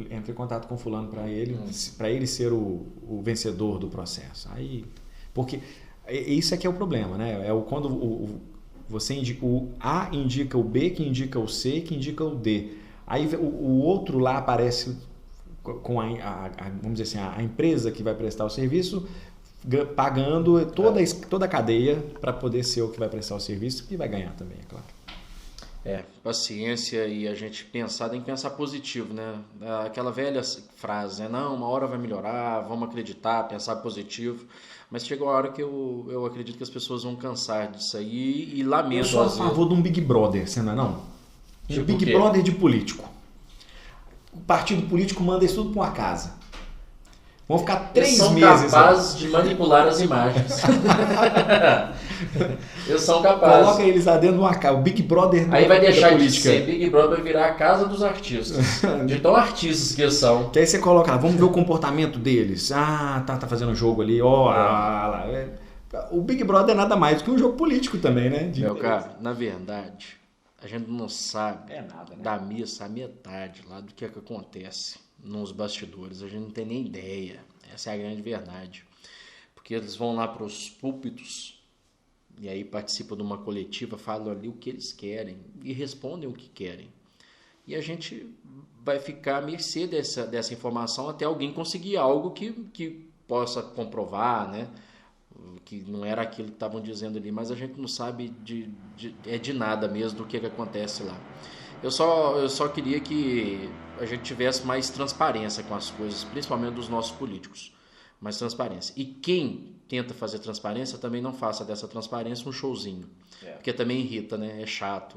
Entre em contato com fulano para ele ser o vencedor do processo. Aí, porque isso é que é o problema, né? Quando você indica o A indica o B, que indica o C, que indica o D. Aí o outro lá aparece com vamos dizer assim, a empresa que vai prestar o serviço pagando toda a cadeia para poder ser o que vai prestar o serviço e vai ganhar também, é claro. Paciência e a gente tem que pensar positivo, né? Aquela velha frase, né? Não, uma hora vai melhorar, vamos acreditar, pensar positivo. Mas chega uma hora que eu acredito que as pessoas vão cansar disso aí e lamento. Eu sou a favor de um Big Brother, você não é não? Tipo Big Brother de político. O partido político manda isso tudo para uma casa. Vão ficar 3 meses. Eles são capazes de manipular as imagens. Eles são capazes. Coloca eles lá dentro de uma casa. O Big Brother aí vai deixar de ser Big Brother, vai virar a casa dos artistas. De tão artistas que eles são. Que aí você coloca lá, vamos ver o comportamento deles. Tá fazendo um jogo ali. O Big Brother é nada mais do que um jogo político também, né? Meu cara, na verdade, a gente não sabe nada, né? da missa a metade lá do que acontece nos bastidores. A gente não tem nem ideia. Essa é a grande verdade. Porque eles vão lá para os púlpitos e aí participam de uma coletiva, falam ali o que eles querem e respondem o que querem. E a gente vai ficar à mercê dessa informação até alguém conseguir algo que possa comprovar, né? Que não era aquilo que estavam dizendo ali, mas a gente não sabe de nada mesmo do que acontece lá. Eu só queria que a gente tivesse mais transparência com as coisas, principalmente dos nossos políticos. Mais transparência. E quem tenta fazer transparência também não faça dessa transparência um showzinho. Porque também irrita, né? É chato.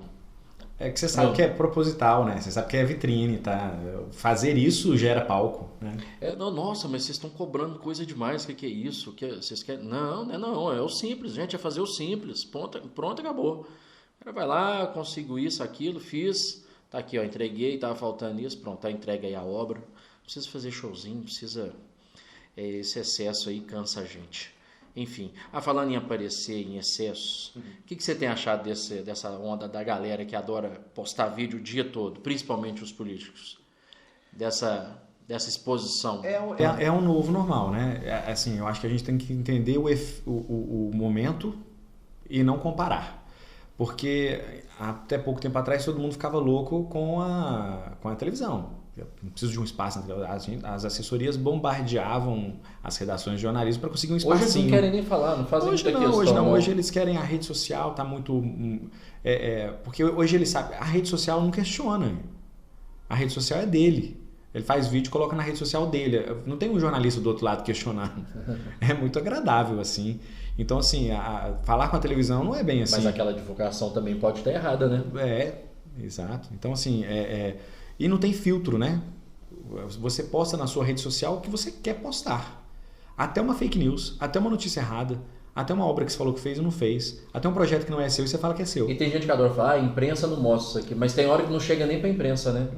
É que você sabe que é proposital, né? Você sabe que é vitrine, tá? Fazer isso gera palco, né? Nossa, mas vocês estão cobrando coisa demais. O que é isso? Vocês querem... Não. É o simples, gente. É fazer o simples. Pronto, acabou. O cara vai lá, consigo isso, aquilo, fiz. Tá aqui, ó, entreguei, tava faltando isso. Pronto, tá entregue aí a obra. Não precisa fazer showzinho, precisa... Esse excesso aí cansa a gente. Enfim, falando em aparecer em excessos, o que você tem achado dessa onda da galera que adora postar vídeo o dia todo, principalmente os políticos? Dessa exposição? É um novo normal, né? Assim, eu acho que a gente tem que entender o momento e não comparar. Porque até pouco tempo atrás todo mundo ficava louco com a televisão. Eu não preciso de um espaço na televisão. As assessorias bombardeavam as redações de jornalismo para conseguir um espacinho. Hoje eles não querem nem falar, não fazem muita questão. Hoje não, hoje eles querem a rede social, tá muito... porque hoje eles sabem, a rede social não questiona. A rede social é dele. Ele faz vídeo e coloca na rede social dele. Não tem um jornalista do outro lado questionando. É muito agradável, assim. Então, assim, falar com a televisão não é bem assim. Mas aquela divulgação também pode estar errada, né? Exato. Então, assim, e não tem filtro, né? Você posta na sua rede social o que você quer postar. Até uma fake news, até uma notícia errada, até uma obra que você falou que fez e não fez, até um projeto que não é seu e você fala que é seu. E tem gente que adora falar, a imprensa não mostra isso aqui, mas tem hora que não chega nem para a imprensa, né?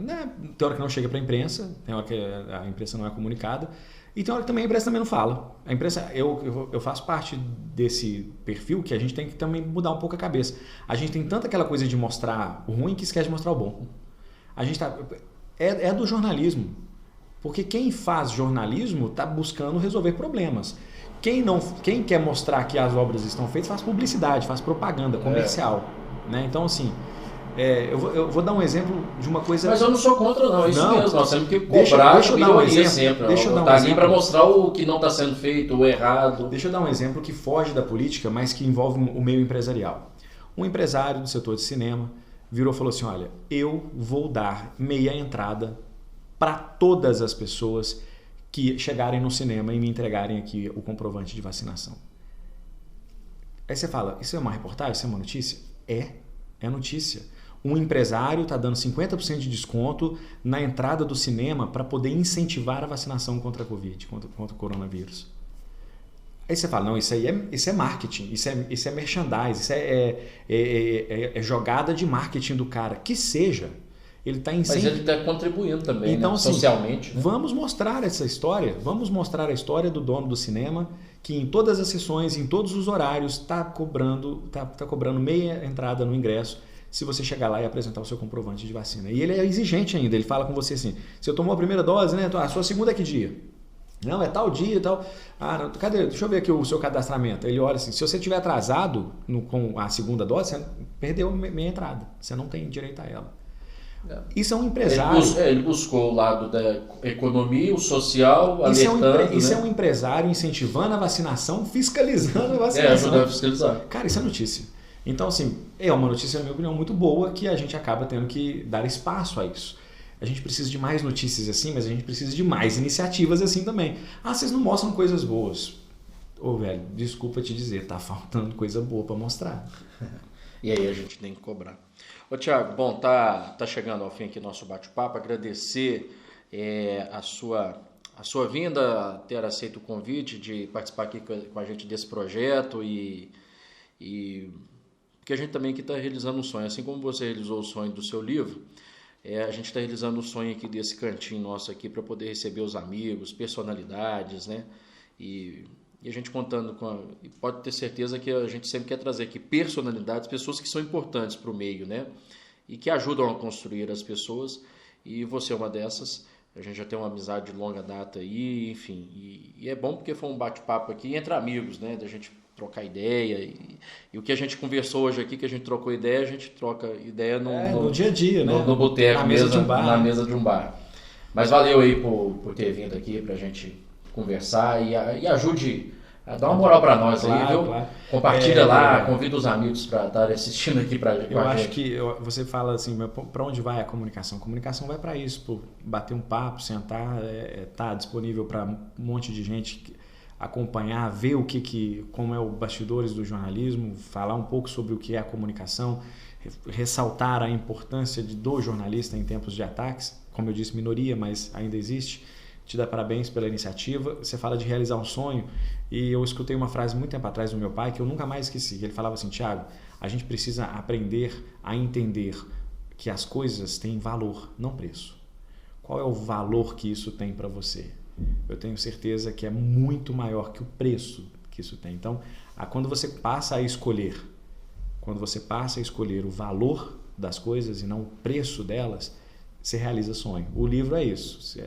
Tem hora que não chega para a imprensa, tem hora que a imprensa não é comunicada, e tem hora que também a imprensa também não fala. A imprensa, eu faço parte desse perfil que a gente tem que também mudar um pouco a cabeça. A gente tem tanta aquela coisa de mostrar o ruim que esquece de mostrar o bom. A gente é do jornalismo, porque quem faz jornalismo está buscando resolver problemas. Quem quer mostrar que as obras estão feitas faz publicidade, faz propaganda comercial, né? Então, assim, eu vou dar um exemplo de uma coisa... Mas eu não sou contra, não. Isso mesmo, nós temos que cobrar deixa eu dar um exemplo, sempre. Deixa eu dar um tá exemplo ali para mostrar o que não está sendo feito, o errado. Deixa eu dar um exemplo que foge da política, mas que envolve o meio empresarial. Um empresário do setor de cinema virou e falou assim, olha, eu vou dar meia entrada para todas as pessoas que chegarem no cinema e me entregarem aqui o comprovante de vacinação. Aí você fala, isso é uma reportagem? Isso é uma notícia? É notícia. Um empresário está dando 50% de desconto na entrada do cinema para poder incentivar a vacinação contra a Covid, contra o coronavírus. Aí você fala, não, isso é marketing, isso é merchandising, isso é jogada de marketing do cara. Que seja, ele está Mas ele está contribuindo também, então, né? Assim, socialmente. Né? Vamos mostrar essa história, vamos mostrar a história do dono do cinema, que em todas as sessões, em todos os horários, está cobrando meia entrada no ingresso, se você chegar lá e apresentar o seu comprovante de vacina. E ele é exigente ainda, ele fala com você assim, você tomou a primeira dose, né? A sua segunda é que dia? Não, é tal dia e tal. Não, cadê? Deixa eu ver aqui o seu cadastramento. Ele olha assim, se você estiver atrasado com a segunda dose, você perdeu meia entrada. Você não tem direito a ela. Isso é um empresário. Ele buscou o lado da economia, o social, alertando. Isso é um empresário incentivando a vacinação, fiscalizando a vacinação. Ajudando a fiscalizar. Cara, isso é notícia. Então, assim, é uma notícia, na minha opinião, muito boa que a gente acaba tendo que dar espaço a isso. A gente precisa de mais notícias assim, mas a gente precisa de mais iniciativas assim também. Vocês não mostram coisas boas. Velho, desculpa te dizer, tá faltando coisa boa para mostrar. E aí a gente tem que cobrar. Ô Thiago, bom, tá chegando ao fim aqui nosso bate-papo. Agradecer a sua vinda, ter aceito o convite de participar aqui com a gente desse projeto e porque a gente também aqui está realizando um sonho. Assim como você realizou o sonho do seu livro, a gente está realizando o sonho aqui desse cantinho nosso aqui para poder receber os amigos, personalidades, né? E a gente contando e pode ter certeza que a gente sempre quer trazer aqui personalidades, pessoas que são importantes para o meio, né? E que ajudam a construir as pessoas. E você é uma dessas. A gente já tem uma amizade de longa data aí, enfim. E é bom porque foi um bate-papo aqui entre amigos, né? Da gente trocar ideia. E o que a gente conversou hoje aqui, que a gente trocou ideia, a gente troca ideia no dia a dia, né? No boteco, na mesa de um bar. Na mesa de um bar. Mas valeu aí por ter vindo aqui pra gente conversar e ajude Dá uma moral para nós aí, viu? Claro. Compartilha lá, convida os amigos para estarem assistindo aqui para Eu acho que você fala assim, para onde vai a comunicação? A comunicação vai para isso, por bater um papo, sentar, tá disponível para um monte de gente acompanhar, ver como é o bastidores do jornalismo, falar um pouco sobre o que é a comunicação, ressaltar a importância do jornalista em tempos de ataques, como eu disse, minoria, mas ainda existe. Te dá parabéns pela iniciativa. Você fala de realizar um sonho e eu escutei uma frase muito tempo atrás do meu pai que eu nunca mais esqueci. Ele falava assim, Thiago, a gente precisa aprender a entender que as coisas têm valor, não preço. Qual é o valor que isso tem para você? Eu tenho certeza que é muito maior que o preço que isso tem. Então, quando você passa a escolher o valor das coisas e não o preço delas, você realiza sonho. O livro é isso. Se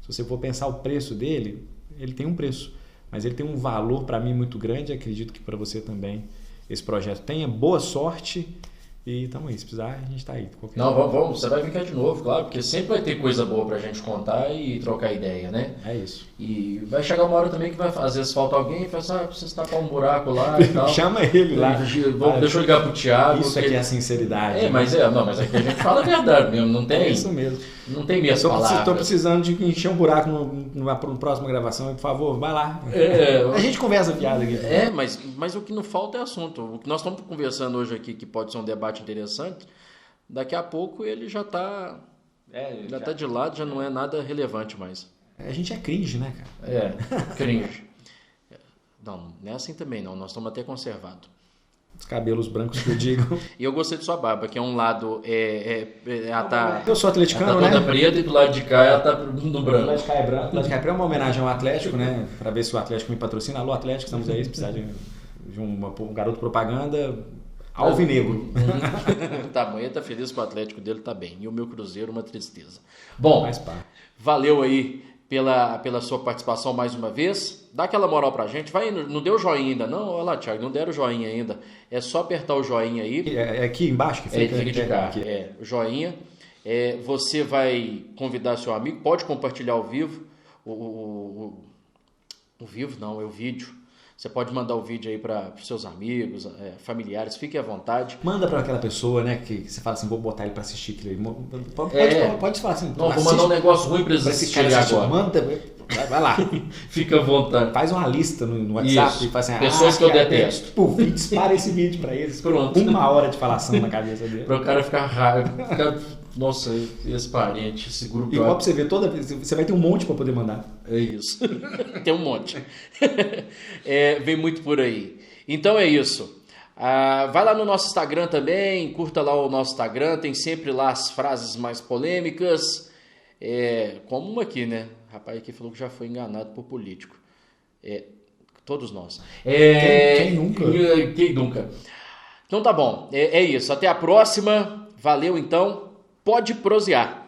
você for pensar o preço dele, ele tem um preço, mas ele tem um valor para mim muito grande. Acredito que para você também esse projeto tenha. Boa sorte e estamos aí. Se precisar, a gente está aí. Vamos. Você vai vir cá de novo, claro, porque sempre vai ter coisa boa para a gente contar e trocar ideia, né? É isso. E vai chegar uma hora também que às vezes falta alguém e fala assim, precisa tapar um buraco lá e tal. Chama ele lá. Deixa eu ligar pro Thiago. Isso aqui é a sinceridade. Mas aqui a gente fala a verdade mesmo, não tem. É isso mesmo. Não tem minhas palavras. Estou precisando de encher um buraco numa próxima gravação, por favor, vai lá. A gente conversa piada aqui. Mas o que não falta é assunto. O que nós estamos conversando hoje aqui, que pode ser um debate interessante, daqui a pouco ele já está tá de lado, já não é nada relevante mais. A gente é cringe, né, cara? Cringe. Não é assim também não, nós estamos até conservados. Os cabelos brancos que eu digo. E eu gostei de sua barba, que é um lado... eu sou atleticano, ela tá toda preta e do lado de cá ela tá no branco. Do lado de cá é branco. Do lado de cá é uma homenagem ao Atlético, né? Para ver se o Atlético me patrocina. Alô, Atlético, estamos aí. Se precisar de um garoto propaganda alvinegro. O tamanho tá feliz com o Atlético dele, tá bem. E o meu Cruzeiro, uma tristeza. Bom, valeu aí pela sua participação mais uma vez. Dá aquela moral pra gente. Não deu joinha ainda, não? Olha lá, Thiago, não deram joinha ainda. É só apertar o joinha aí. É aqui embaixo que fica? Fica de cá. O joinha. Você vai convidar seu amigo, pode compartilhar ao vivo. O vídeo. Você pode mandar o vídeo aí para os seus amigos, familiares, fique à vontade. Manda para aquela pessoa, né, que você fala assim, vou botar ele para assistir aquilo. Pode falar assim. Não, vou mandar um negócio ruim para eles assistirem agora. Manda, vai lá. Fica à vontade. Faz uma lista no WhatsApp. Isso. E fala assim, pessoas que eu detesto. Dispara esse vídeo para eles. Pronto. 1 hora de falação na cabeça dele. Para o cara ficar raro. Nossa, esse parente, esse grupo... Igual pra você ver, você vai ter um monte para poder mandar. É isso. Tem um monte. Vem muito por aí. Então é isso. Vai lá no nosso Instagram também, curta lá o nosso Instagram, tem sempre lá as frases mais polêmicas, como uma aqui, né? O rapaz aqui falou que já foi enganado por político. Todos nós. Quem nunca? Quem nunca? Então tá bom, é isso. Até a próxima. Valeu então. Pode prosear.